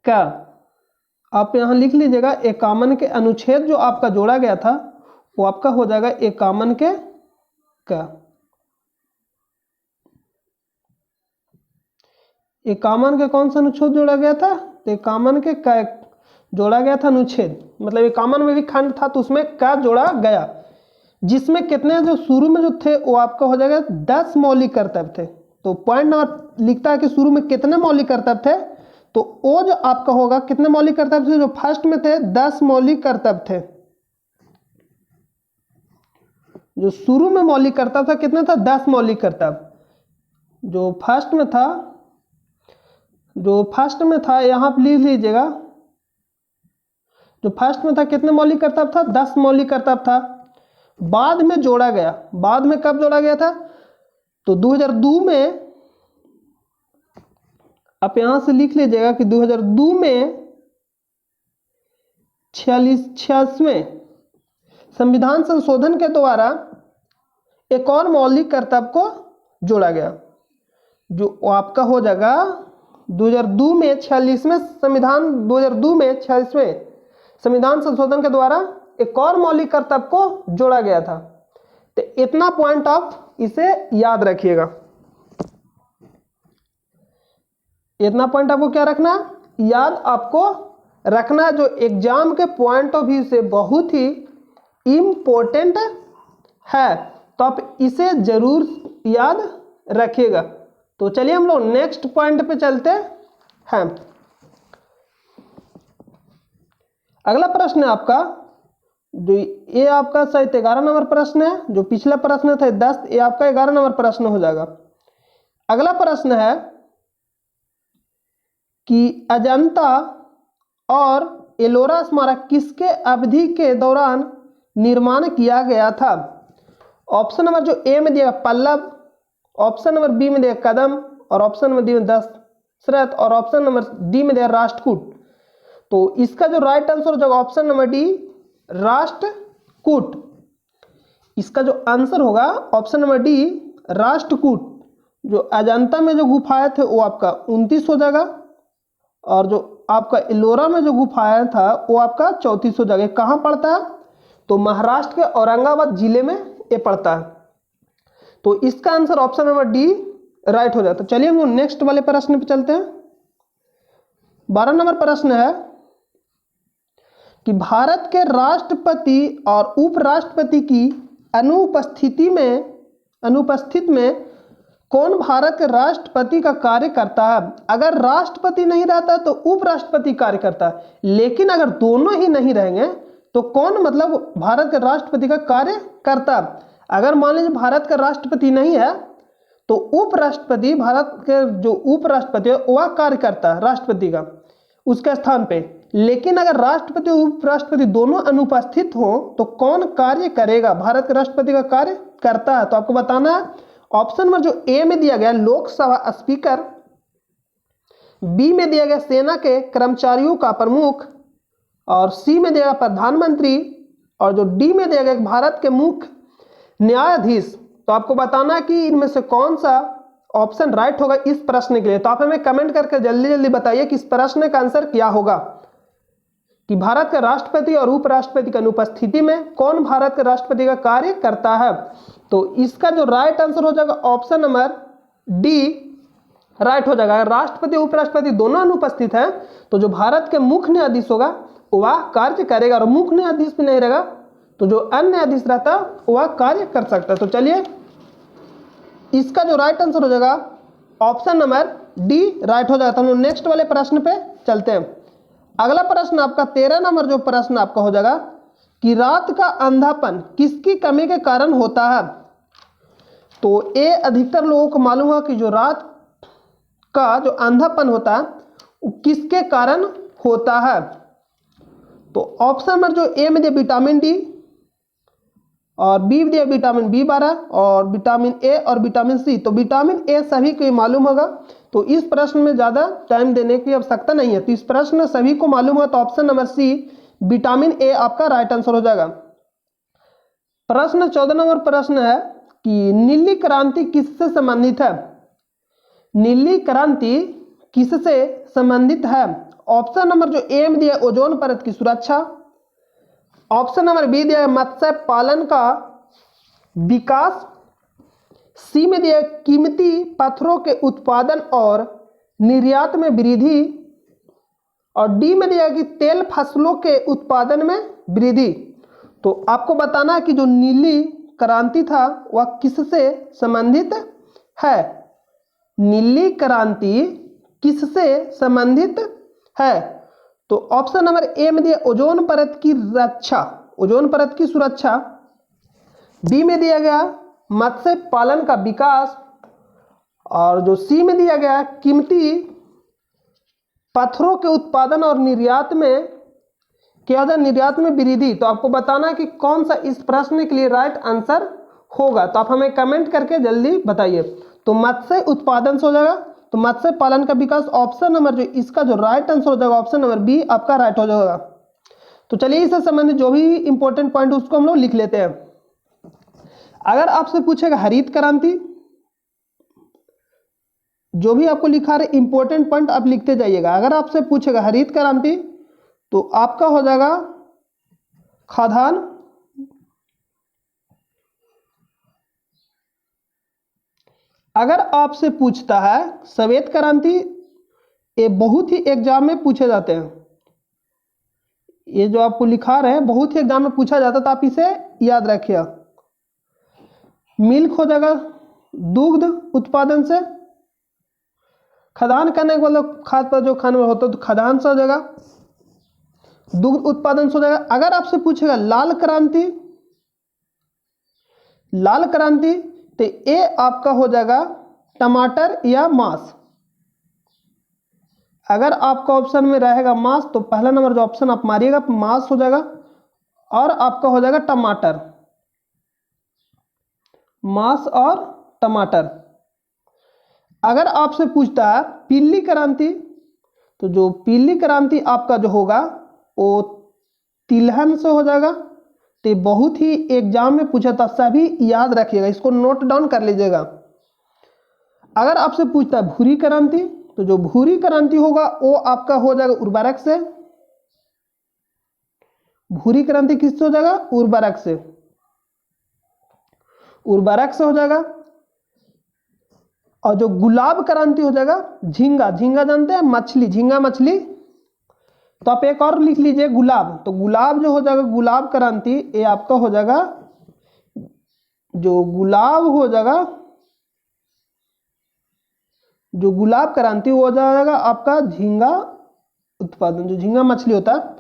S1: का, आप यहां लिख लीजिएगा 51 के अनुच्छेद जो आपका जोड़ा गया था वो आपका हो जाएगा 51 के का, 51 के कौन सा अनुच्छेद जोड़ा गया था, तो 51 के का जोड़ा गया था अनुच्छेद, मतलब 51 में भी खंड था तो उसमें का जोड़ा गया, जिसमें कितने जो शुरू में जो थे वो आपका हो जाएगा 10 मौलिक कर्तव्य थे। तो पॉइंट नंबर लिखता है कि शुरू में कितने मौलिक कर्तव्य थे, तो वो जो आपका होगा कितने मौलिक कर्तव्य थे, जो फर्स्ट में थे 10 मौलिक कर्तव्य थे। जो शुरू में मौलिक कर्तव्य था कितने था, 10 मौलिक कर्तव्य। जो फर्स्ट में था यहां पर लिख लीजिएगा, जो फर्स्ट में था कितने मौलिक कर्तव्य था, 10 मौलिक कर्तव्य था। बाद में जोड़ा गया, बाद में कब जोड़ा गया था, तो 2002 में, आप यहां से लिख लीजिएगा कि 2002 में 46वें संविधान संशोधन के द्वारा एक और मौलिक कर्तव्य को जोड़ा गया, जो आपका हो जाएगा 2002 में 46वें संविधान, 2002 में 46वें संविधान संशोधन के द्वारा एक और मौलिक कर्तव्य को जोड़ा गया था। तो इतना पॉइंट आप इसे याद रखिएगा। इतना पॉइंट आपको क्या रखना, याद आपको रखना, जो एग्जाम के पॉइंट ऑफ व्यू से बहुत ही इम्पोर्टेंट है, तो आप इसे जरूर याद रखिएगा। तो चलिए हम लोग नेक्स्ट पॉइंट पे चलते हैं। अगला प्रश्न है आपका, जो ये आपका शायद 11 नंबर प्रश्न है, जो पिछला प्रश्न था 10, ये आपका 11 नंबर प्रश्न हो जाएगा। अगला प्रश्न है कि अजंता और एलोरा स्मारक किसके अवधि के दौरान निर्माण किया गया था? ऑप्शन नंबर जो ए में दिया पल्लव, ऑप्शन नंबर बी में दिया कदम, और ऑप्शन नंबर डी में दशरथ, और ऑप्शन नंबर डी में दिया राष्ट्रकूट। तो इसका जो राइट आंसर हो जाएगा ऑप्शन नंबर डी, राष्ट्रकूट। इसका जो आंसर होगा ऑप्शन नंबर डी, राष्ट्रकूट। जो अजंता में जो गुफाएं थे वो आपका 29 हो जाएगा, और जो आपका एलोरा में जो गुफाएं था वो आपका 34 हो जाएगा। कहाँ पड़ता है? तो महाराष्ट्र के औरंगाबाद जिले में ये पड़ता है। तो इसका answer option number D right हो जाता है। चलिए हम नेक्स्ट वाले प्रश्न पे चलते हैं। 12 नंबर प्रश्न है कि भारत के राष्ट्रपति और उपराष्ट्रपति की अनुपस्थित में कौन भारत के राष्ट्रपति का कार्य करता है? अगर राष्ट्रपति नहीं रहता तो उपराष्ट्रपति कार्य करता है, लेकिन अगर दोनों ही नहीं रहेंगे तो कौन मतलब भारत के राष्ट्रपति का कार्य करता है? अगर मान लीजिए भारत का राष्ट्रपति नहीं है तो उपराष्ट्रपति, भारत के जो उपराष्ट्रपति है वह कार्य करता है राष्ट्रपति का उसके स्थान पे। लेकिन अगर राष्ट्रपति और उपराष्ट्रपति दोनों अनुपस्थित हो तो कौन कार्य करेगा? भारत के राष्ट्रपति का कार्य करता है। तो आपको बताना है ऑप्शन नंबर जो ए में दिया गया लोकसभा स्पीकर, बी में दिया गया सेना के कर्मचारियों का प्रमुख, और सी में दिया गया प्रधानमंत्री, और जो डी में दिया गया भारत के मुख्य न्यायाधीश। तो आपको बताना कि इनमें से कौन सा ऑप्शन राइट होगा इस प्रश्न के लिए। तो आप हमें कमेंट करके जल्दी जल्दी बताइए कि इस प्रश्न का आंसर क्या होगा, कि भारत के राष्ट्रपति और उपराष्ट्रपति की अनुपस्थिति में कौन भारत के राष्ट्रपति का कार्य करता है। तो इसका जो राइट आंसर हो जाएगा ऑप्शन नंबर डी राइट हो जाएगा। अगर राष्ट्रपति उपराष्ट्रपति दोनों अनुपस्थित हैं तो जो भारत के मुख्य न्यायाधीश होगा वह कार्य करेगा, और मुख्य न्यायाधीश भी नहीं रहेगा तो जो अन्य न्यायाधीश रहता वह कार्य कर सकता है। तो चलिए इसका जो राइट आंसर हो जाएगा ऑप्शन नंबर डी राइट हो जाएगा। तो हम लोग नेक्स्ट वाले प्रश्न पे चलते हैं। अगला प्रश्न आपका 13 नंबर जो प्रश्न आपका हो जाएगा कि रात का अंधापन किसकी कमी के कारण होता है? तो ये अधिकतर लोगों को मालूम है कि जो रात का जो अंधापन होता है वो किसके कारण होता है। तो ऑप्शन नंबर जो ए में दिया विटामिन डी, और बी दिया विटामिन B12, और विटामिन ए और विटामिन सी। तो विटामिन ए सभी को मालूम होगा, तो इस प्रश्न में ज्यादा टाइम देने की आवश्यकता नहीं है। तो इस प्रश्न में सभी को मालूम है, तो option number C vitamin A आपका राइट आंसर हो जाएगा। प्रश्न 14 नंबर प्रश्न है कि नीली क्रांति किससे संबंधित है? नीली क्रांति किससे संबंधित है? ऑप्शन नंबर जो ए में दिया ओजोन परत की सुरक्षा, ऑप्शन नंबर बी दिया मत्स्य पालन का विकास, सी में दिया कीमती पत्थरों के उत्पादन और निर्यात में वृद्धि, और डी में दिया कि तेल फसलों के उत्पादन में वृद्धि। तो आपको बताना है कि जो नीली क्रांति था वह किससे संबंधित है। नीली क्रांति किससे संबंधित है? तो ऑप्शन नंबर ए में दिया ओजोन परत की रक्षा, ओजोन परत की सुरक्षा, बी में दिया गया मत्स्य पालन का विकास, और जो सी में दिया गया कीमती पत्थरों के उत्पादन और निर्यात में क्या होता है, निर्यात में वृद्धि। तो आपको बताना है कि कौन सा इस प्रश्न के लिए राइट आंसर होगा। तो आप हमें कमेंट करके जल्दी बताइए। तो मत्स्य उत्पादन से हो जाएगा, तो मत्स्य पालन का विकास ऑप्शन नंबर जो इसका जो राइट आंसर हो जाएगा ऑप्शन नंबर बी आपका राइट हो जाएगा। तो चलिए इससे संबंधित जो भी इंपॉर्टेंट पॉइंट उसको हम लोग लिख लेते हैं। अगर आपसे पूछेगा हरित क्रांति, जो भी आपको लिखा रहे इंपॉर्टेंट पॉइंट आप लिखते जाइएगा। अगर आपसे पूछेगा हरित क्रांति तो आपका हो जाएगा खाद्यान्न, अगर आपसे पूछता है श्वेत क्रांति ये बहुत ही एग्जाम में पूछे जाते हैं। ये जो आपको लिखा रहे हैं बहुत ही एग्जाम में पूछा जाता है, तो आप इसे याद रखिए। मिल्क हो जाएगा दुग्ध उत्पादन से, खदान करने के मतलब खाद पर जो खाने में होता है तो खदान से हो जाएगा, दुग्ध उत्पादन से हो जाएगा। अगर आपसे पूछेगा लाल क्रांति, लाल क्रांति, तो ये आपका हो जाएगा टमाटर या मांस। अगर आपका ऑप्शन में रहेगा मांस तो पहला नंबर जो ऑप्शन आप मारिएगा मांस हो जाएगा, और आपका हो जाएगा टमाटर, मांस और टमाटर। अगर आपसे पूछता है पीली क्रांति, तो जो पीली क्रांति आपका जो होगा वो तिलहन से हो जाएगा। तो बहुत ही एग्जाम में पूछा था, सभी याद रखिएगा, इसको नोट डाउन कर लीजिएगा। अगर आपसे पूछता है भूरी क्रांति, तो जो भूरी क्रांति होगा वो आपका हो जाएगा उर्वरक से। भूरी क्रांति किससे हो जाएगा? उर्वरक से, उर्वरक से हो जाएगा। और जो गुलाब क्रांति हो जाएगा झींगा, झींगा जानते हैं मछली, झींगा मछली, तो आप एक और लिख लीजिए गुलाब। तो गुलाब जो हो जाएगा गुलाब क्रांति, ये आपका हो जाएगा, जो गुलाब हो जाएगा, जो गुलाब क्रांति वो हो जाएगा आपका झींगा उत्पादन, जो झींगा मछली होता है।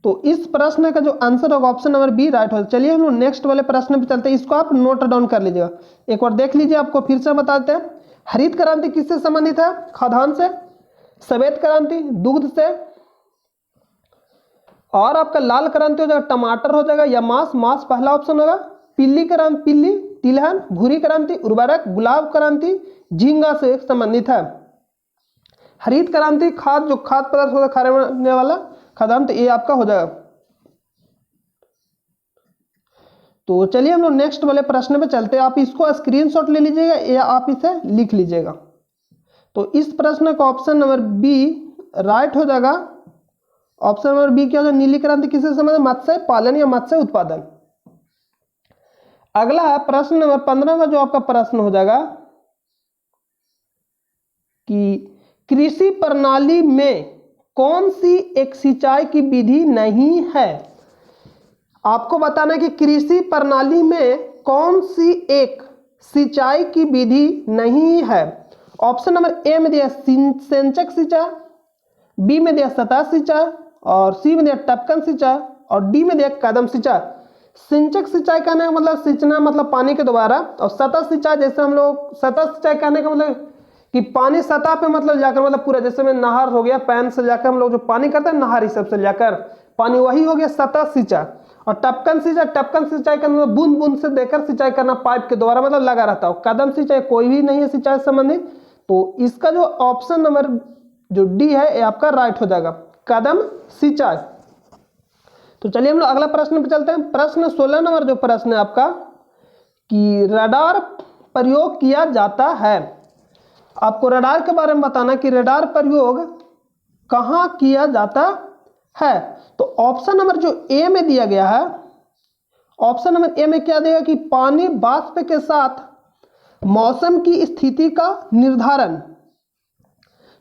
S1: तो इस प्रश्न का जो आंसर होगा ऑप्शन नंबर बी राइट होगा। चलिए हम लोग नेक्स्ट वाले प्रश्न पे चलते हैं, इसको आप नोट डाउन कर लीजिएगा, एक बार देख लीजिए, आपको फिर से बताते हैं। हरित क्रांति किससे संबंधित है? खाद्यान्न से। सफेद क्रांति दुग्ध से। और आपका लाल क्रांति हो जाएगा टमाटर हो जाएगा या मांस, मांस पहला ऑप्शन होगा। पीली क्रांति पीली तिलहन, भूरी क्रांति उर्वरक, गुलाब क्रांति झींगा से संबंधित है। हरित क्रांति खाद, जो खाद्य पदार्थ होगा खाने वाला खाद्यान्न, तो ये आपका हो जाएगा। तो चलिए हम लोग नेक्स्ट वाले प्रश्न पे चलते हैं, आप इसको स्क्रीनशॉट ले लीजिएगा या आप इसे लिख लीजिएगा। तो इस प्रश्न का ऑप्शन नंबर बी राइट हो जाएगा। ऑप्शन नंबर बी क्या हो जाएगा? नीली क्रांति किससे संबंधित? मत्स्य पालन या मत्स्य उत्पादन। अगला है प्रश्न नंबर 15 का जो आपका प्रश्न हो जाएगा कि कृषि प्रणाली में कौन सी एक सिंचाई की विधि नहीं है। आपको बताना है कि कृषि प्रणाली में कौन सी एक सिंचाई की विधि नहीं है। ऑप्शन नंबर ए में दिया सिंचक सिंचाई, बी में दिया सतह सिंचाई, और सी में दिया टपकन सिंचाई, और डी में दिया कदम सिंचाई। सिंचक सिंचाई कहने का मतलब सिंचना मतलब पानी के द्वारा, और सतह सिंचाई जैसे हम लोग सतह सिंचाई कहने का मतलब कि पानी सतह पे मतलब जाकर मतलब पूरा, जैसे में नहर हो गया, पैन से जाकर हम लोग जो पानी करते हैं नहर सब से जाकर पानी, वही हो गया सतह सिंचाई। और टपकन सिंचाई, टपकन सिंचाई का मतलब बूंद बूंद से देकर सिंचाई करना, पाइप के द्वारा मतलब लगा रहता हो। कदम सिंचाई कोई भी नहीं है सिंचाई संबंधित। तो इसका जो ऑप्शन नंबर जो डी है ये आपका राइट हो जाएगा, कदम सिंचाई। तो चलिए हम लोग अगला प्रश्न पे चलते हैं। प्रश्न 16 नंबर जो प्रश्न है आपका कि रडार प्रयोग किया जाता है। आपको रडार के बारे में बताना कि रडार प्रयोग कहां किया जाता है। तो ऑप्शन नंबर जो ए में दिया गया है, ऑप्शन नंबर ए में क्या देगा कि पानी वाष्प के साथ मौसम की स्थिति का निर्धारण।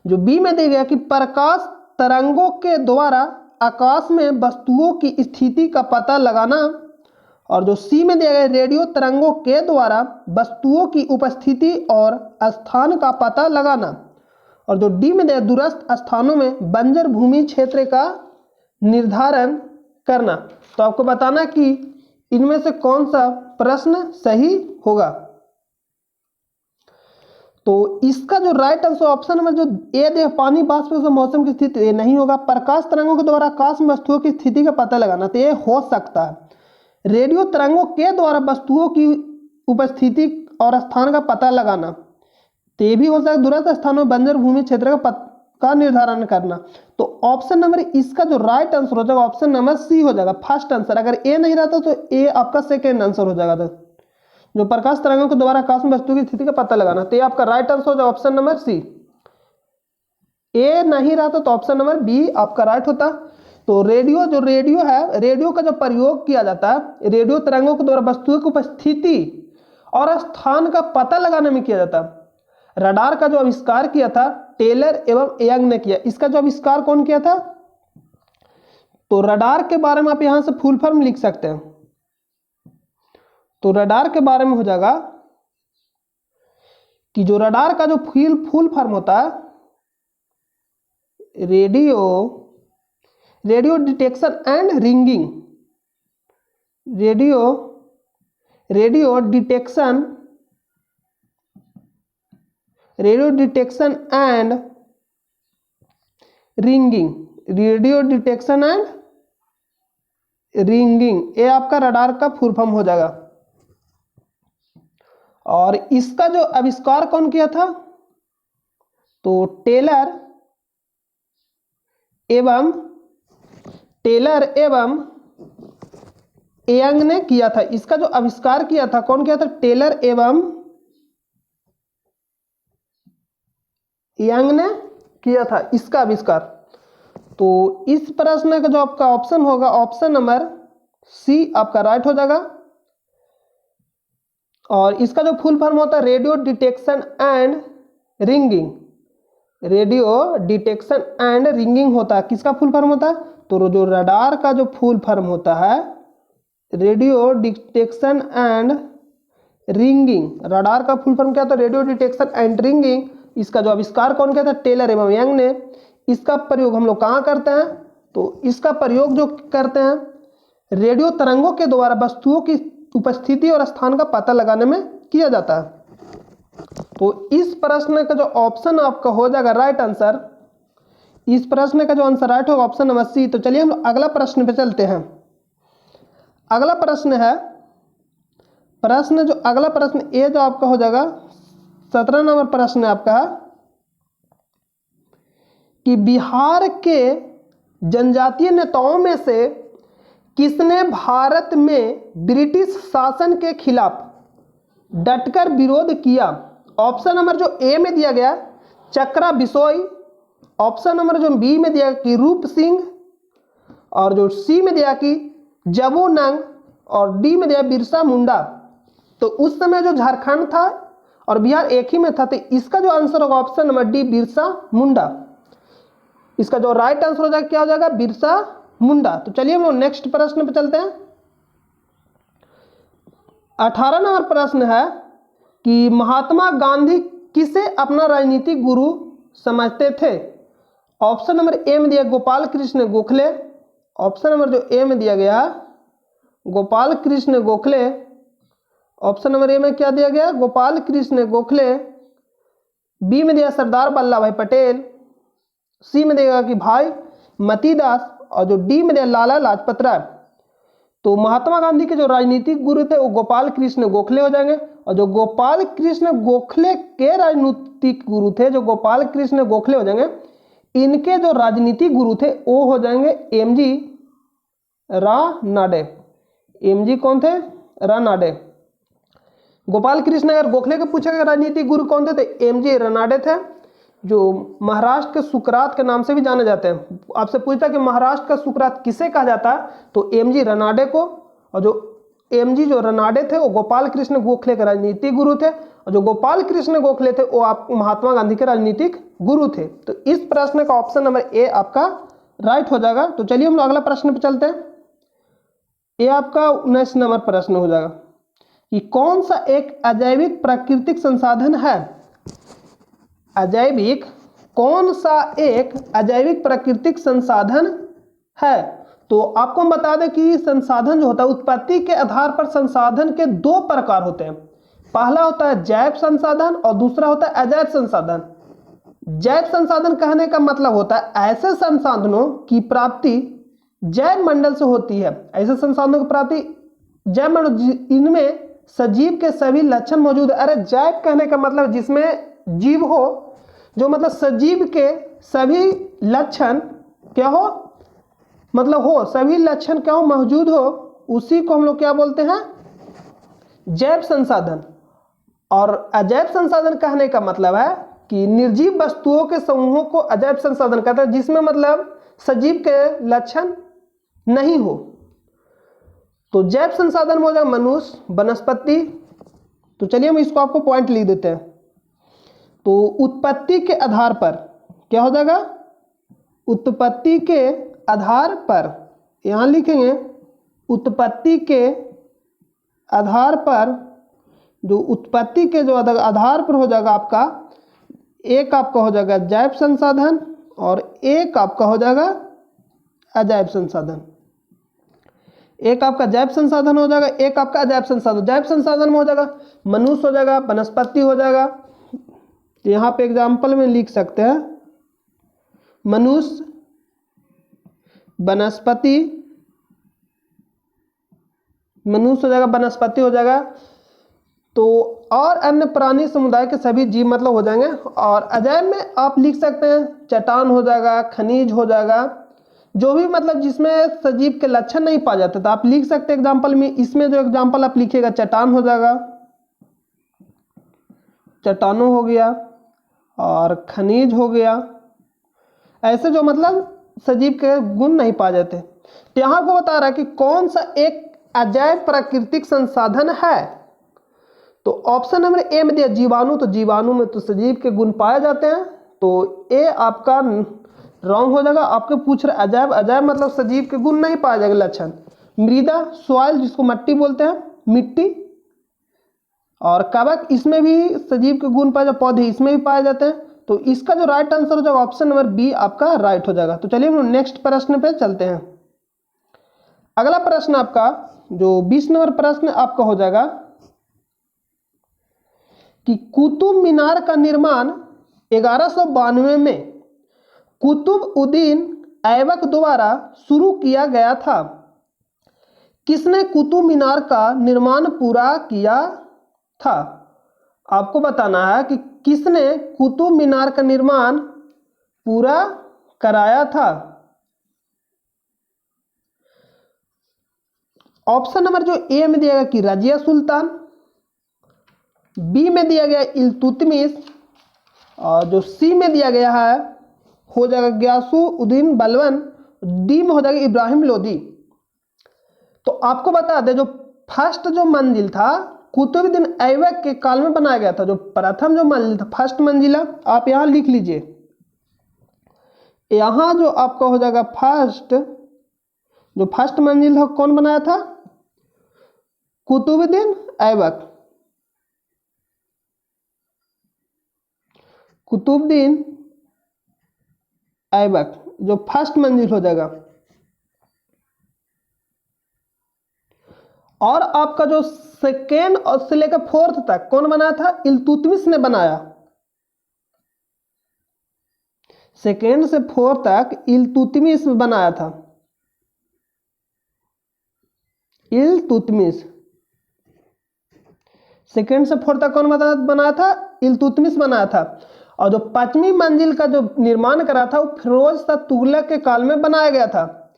S1: जो बी में दिया गया कि प्रकाश तरंगों के द्वारा आकाश में वस्तुओं की स्थिति का पता लगाना, और जो सी में दिया गया रेडियो तरंगों के द्वारा वस्तुओं की उपस्थिति और स्थान का पता लगाना, और जो डी में दिया दूरस्थ स्थानों में बंजर भूमि क्षेत्र का निर्धारण करना। तो आपको बताना कि इनमें से कौन सा प्रश्न सही होगा। तो इसका जो राइट आंसर ऑप्शन नंबर जो ए दे पानी वाष्प से मौसम की स्थिति, ये नहीं होगा। प्रकाश तरंगों के द्वारा आकाश में वस्तुओं की स्थिति का पता लगाना, तो ये हो सकता है। रेडियो तरंगों के द्वारा वस्तुओं की उपस्थिति और स्थान का पता लगाना, तो ये भी हो सकता है। दूरस्थ स्थानों में बंजर भूमि क्षेत्र का निर्धारण करना। तो ऑप्शन नंबर इसका जो राइट आंसर हो जाएगा ऑप्शन नंबर सी हो जाएगा, फर्स्ट आंसर। अगर ए नहीं रहता तो ए आपका सेकेंड आंसर हो जाएगा, जो प्रकाश तरंगों के द्वारा आकाश में वस्तु की स्थिति का पता लगाना, तो ये आपका राइट आंसर हो जाएगा ऑप्शन नंबर सी। ए नहीं रहता तो ऑप्शन नंबर बी आपका राइट होता। तो रेडियो जो रेडियो है, रेडियो का जो प्रयोग किया जाता है रेडियो तरंगों के द्वारा वस्तुओं की उपस्थिति और स्थान का पता लगाने में किया जाता है। रडार का जो आविष्कार किया था टेलर एवं यंग ने किया। इसका जो आविष्कार कौन किया था? तो रडार के बारे में आप यहां से फुल फॉर्म लिख सकते हैं। तो रडार के बारे में हो जाएगा कि जो रडार का जो फुल फॉर्म होता है radio detection and ringing, radio detection and ringing, radio detection and ringing, ये आपका रडार का फुल फॉर्म हो जाएगा। और इसका जो आविष्कार कौन किया था? तो टेलर एवं यंग ने किया था। इसका जो आविष्कार किया था कौन किया था? टेलर एवं यंग ने किया था इसका आविष्कार। तो इस प्रश्न का जो आपका ऑप्शन होगा, ऑप्शन नंबर सी आपका राइट हो जाएगा। और इसका जो फुल फॉर्म होता है radio detection and ringing, radio detection and ringing होता है। किसका फुल फॉर्म होता है? तो जो रडार का जो फुल फॉर्म होता है radio detection and ringing, radar का फुल फॉर्म क्या था? Radio detection and ringing. इसका जो आविष्कार कौन किया था? टेलर एवं यंग ने। इसका प्रयोग हम लोग कहाँ करते हैं? तो इसका प्रयोग जो करते हैं रेडियो तरंगों के द्वारा वस्तुओं की उपस्थिति और स्थान का पता लगाने में किया जाता है। तो इस प्रश्न का जो ऑप्शन आपका हो जाएगा राइट आंसर, इस प्रश्न का जो आंसर राइट होगा ऑप्शन नंबर सी। तो चलिए हम लोग अगला प्रश्न पे चलते हैं। अगला प्रश्न है, अगला प्रश्न ये जो आपका हो जाएगा 17 नंबर प्रश्न है आपका कि बिहार के जनजातीय नेताओं में से किसने भारत में ब्रिटिश शासन के खिलाफ डटकर विरोध किया? ऑप्शन नंबर जो ए में दिया गया चक्रा बिसोई, ऑप्शन नंबर जो बी में दिया कि रूप सिंह, और जो सी में दिया कि जबू नंग, और डी में दिया बिरसा मुंडा। तो उस समय जो झारखंड था और बिहार एक ही में था, तो इसका जो आंसर होगा option number D Birsa Munda. इसका जो राइट आंसर हो जाएगा क्या हो जाएगा? बिरसा मुंडा। तो चलिए हम लोग नेक्स्ट प्रश्न पे चलते हैं। 18 नंबर प्रश्न है कि महात्मा गांधी किसे अपना राजनीतिक गुरु समझते थे? ऑप्शन नंबर ए में दिया गोपाल कृष्ण गोखले, ऑप्शन नंबर जो ए में दिया गया Gopal Krishna Gokhale, option number A में क्या दिया गया? गोपाल कृष्ण गोखले, बी में दिया सरदार वल्लभ भाई पटेल, सी में देगा कि भाई मती दास, और जो डी में दिया लाला लाजपत राय। तो महात्मा गांधी के जो राजनीतिक गुरु थे वो गोपाल कृष्ण गोखले हो जाएंगे। और जो गोपाल कृष्ण गोखले के राजनीतिक गुरु थे, जो गोपाल कृष्ण गोखले हो जाएंगे, इनके जो राजनीतिक गुरु थे वो हो जाएंगे एमजी रानाडे। एमजी कौन थे? रानाडे। गोपाल कृष्ण अगर गोखले के पूछेगा राजनीतिक गुरु कौन थे तो एमजी रानाडे थे, जो महाराष्ट्र के सुकरात के नाम से भी जाने जाते हैं। आपसे पूछता है कि महाराष्ट्र का सुकरात किसे कहा जाता है, तो एमजी रानाडे को। और जो एमजी जो रानाडे थे वो गोपाल कृष्ण गोखले के राजनीतिक गुरु थे, और जो गोपाल कृष्ण गोखले थे वो आप महात्मा गांधी के राजनीतिक गुरु थे। तो इस प्रश्न का ऑप्शन नंबर ए आपका राइट हो जाएगा। तो चलिए हम लोग अगला प्रश्न पे चलते हैं। ये आपका 19 नंबर प्रश्न हो जाएगा कि कौन सा एक अजैविक प्राकृतिक संसाधन है? अजैविक, कौन सा एक अजैविक प्राकृतिक संसाधन है? तो आपको हम बता दें कि संसाधन जो होता है उत्पत्ति के आधार पर संसाधन के दो प्रकार होते हैं। पहला होता है जैव संसाधन और दूसरा होता है अजैव संसाधन। जैव संसाधन कहने का मतलब होता है ऐसे संसाधनों की प्राप्ति जैव मंडल से होती है। ऐसे संसाधनों की प्राप्ति जैव मंडल, इनमें सजीव के सभी लक्षण मौजूद है। अरे जैव कहने का मतलब जिसमें जीव हो, जो मतलब सजीव के सभी लक्षण क्या हो, मतलब हो, सभी लक्षण क्या हो, मौजूद हो, उसी को हम लोग क्या बोलते हैं? जैव संसाधन। और अजैव संसाधन कहने का मतलब है कि निर्जीव वस्तुओं के समूहों को अजैव संसाधन कहते हैं, जिसमें मतलब सजीव के लक्षण नहीं हो। तो जैव संसाधन हो जाए मनुष्य, वनस्पति। तो चलिए हम इसको आपको पॉइंट लिख देते हैं। तो उत्पत्ति के आधार पर क्या हो जाएगा, उत्पत्ति के आधार पर, यहां लिखेंगे उत्पत्ति के आधार पर, जो उत्पत्ति के जो आधार पर हो जाएगा आपका, एक आपका हो जाएगा जैव संसाधन और एक आपका हो जाएगा अजैव संसाधन। एक आपका जैव संसाधन हो जाएगा, एक आपका अजैव संसाधन। जैव संसाधन में हो जाएगा मनुष्य हो जाएगा, वनस्पति हो जाएगा। तो यहाँ पे एग्जाम्पल में लिख सकते हैं मनुष्य, वनस्पति, मनुष्य हो जाएगा, वनस्पति हो जाएगा, तो और अन्य प्राणी समुदाय के सभी जीव मतलब हो जाएंगे। और अजैव में आप लिख सकते हैं चट्टान हो जाएगा, खनिज हो जाएगा, जो भी मतलब जिसमें सजीव के लक्षण नहीं पाए जाते। तो आप लिख सकते हैं एग्जाम्पल में, इसमें जो एग्जाम्पल आप लिखिएगा चट्टान हो जाएगा, चट्टानों हो गया और खनिज हो गया, ऐसे जो मतलब सजीव के गुण नहीं पाए जाते। तो यहाँ को बता रहा है कि कौन सा एक अजैव प्राकृतिक संसाधन है। तो ऑप्शन नंबर ए में दिया जीवाणु, तो जीवाणु में तो सजीव के गुण पाए जाते हैं, तो ए आपका रॉन्ग हो जाएगा। आपके पूछ रहे अजैव, अजैव मतलब सजीव के गुण नहीं पाए जाएंगे लक्षण। मृदा, सॉइल जिसको मट्टी बोलते हैं, मिट्टी और कवक, इसमें भी सजीव के गुण पाए जाते, पौधे इसमें भी पाए जाते हैं। तो इसका जो राइट आंसर हो जाएगा ऑप्शन नंबर बी आपका राइट हो जाएगा। तो चलिए हम नेक्स्ट प्रश्न पे चलते हैं। अगला प्रश्न आपका जो 20 नंबर प्रश्न आपका हो जाएगा कि कुतुब मीनार का निर्माण 1192 में कुतुबउद्दीन ऐबक द्वारा शुरू किया गया था। किसने कुतुब मीनार का निर्माण पूरा किया था? आपको बताना है कि किसने कुतुब मीनार का निर्माण पूरा कराया था। ऑप्शन नंबर जो ए में दिया गया कि रजिया सुल्तान, बी में दिया गया इल्तुतमिश, और जो सी में दिया गया है हो जाएगा गियासुद्दीन बलबन, डी में हो जाएगा इब्राहिम लोदी। तो आपको बता दें जो फर्स्ट जो मंजिल था कुतुबुद्दीन ऐबक के काल में बनाया गया था। जो प्रथम जो मंजिल था, फर्स्ट मंजिला, आप यहां लिख लीजिए। यहां जो आपका हो जाएगा जो फर्स्ट मंजिल था कौन बनाया था? कुतुबुद्दीन ऐबक। कुतुबुद्दीन ऐबक जो फर्स्ट मंजिल हो जाएगा। और आपका जो सेकेंड और से लेकर फोर्थ तक कौन बनाया था? इल्तुतमिश ने बनाया। सेकेंड से फोर्थ तक इल्तुतमिश बनाया था। इल्तुतमिश सेकेंड से फोर्थ तक कौन बनाया था? इल्तुतमिश बनाया था। और जो पांचवी मंजिल का जो निर्माण करा था वो फिरोज शाह तुगलक के काल में बनाया गया था।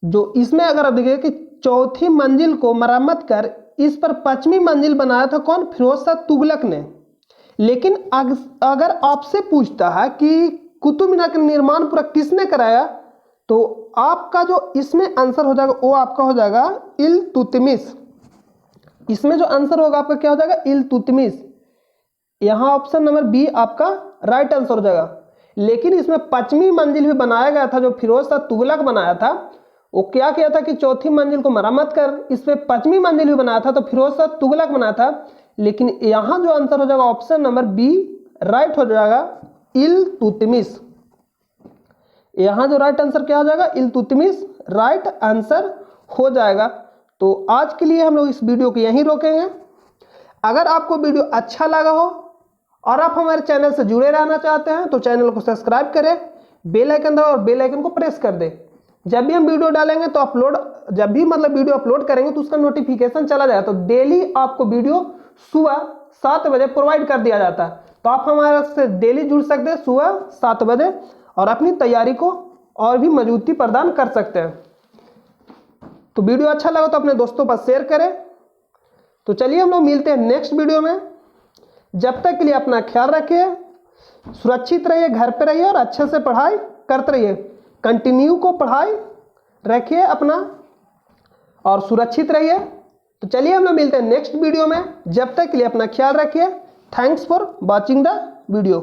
S1: जो इसमें अगर आप देखिए कि चौथी मंजिल को मरम्मत कर इस पर पांचवी मंजिल बनाया था कौन? फिरोज शाह तुगलक ने। लेकिन अगर आपसे पूछता है कि कुतुब मीनार का निर्माण पूरा किसने कराया, तो आपका जो इसमें आंसर हो जाएगा वो आपका हो जाएगा इल्तुतमिश। इसमें जो आंसर होगा आपका क्या हो जाएगा? इल्तुतमिश। यहां ऑप्शन नंबर बी आपका राइट आंसर हो जाएगा। लेकिन इसमें पांचवी मंजिल भी बनाया गया था, जो फिरोज शाह तुगलक बनाया था। वो क्या किया था कि चौथी मंजिल को मरम्मत कर इस पे पांचवी मंजिल भी बनाया था, तो फिरोज शाह तुगलक बनाया था। लेकिन यहां जो आंसर हो जाएगा ऑप्शन नंबर बी राइट हो जाएगा, इल्तुतमिश। यहां जो राइट आंसर क्या हो जाएगा? इल्तुतमिश राइट आंसर हो जाएगा। तो आज के लिए हम लोग इस वीडियो को यहीं रोकेंगे। अगर आपको वीडियो अच्छा लगा हो और आप हमारे चैनल से जुड़े रहना चाहते हैं तो चैनल को सब्सक्राइब करें, बेल आइकन दबाएं और बेल आइकन को प्रेस कर दें। जब भी हम वीडियो डालेंगे तो जब भी मतलब वीडियो अपलोड करेंगे तो उसका नोटिफिकेशन चला जाए। तो डेली आपको वीडियो सुबह 7 बजे प्रोवाइड कर दिया जाता है। तो आप हमारे से डेली जुड़ सकते हैं सुबह 7 बजे और अपनी तैयारी को और भी मजबूती प्रदान कर सकते हैं। तो वीडियो अच्छा लगा तो अपने दोस्तों पर शेयर करें। तो चलिए हम लोग मिलते हैं नेक्स्ट वीडियो में। जब तक के लिए अपना ख्याल रखिए, सुरक्षित रहिए, घर पे रहिए और अच्छे से पढ़ाई करते रहिए। कंटिन्यू को पढ़ाई रखिए अपना और सुरक्षित रहिए। तो चलिए हम लोग मिलते हैं नेक्स्ट वीडियो में। जब तक के लिए अपना ख्याल रखिए। Thanks for watching the video.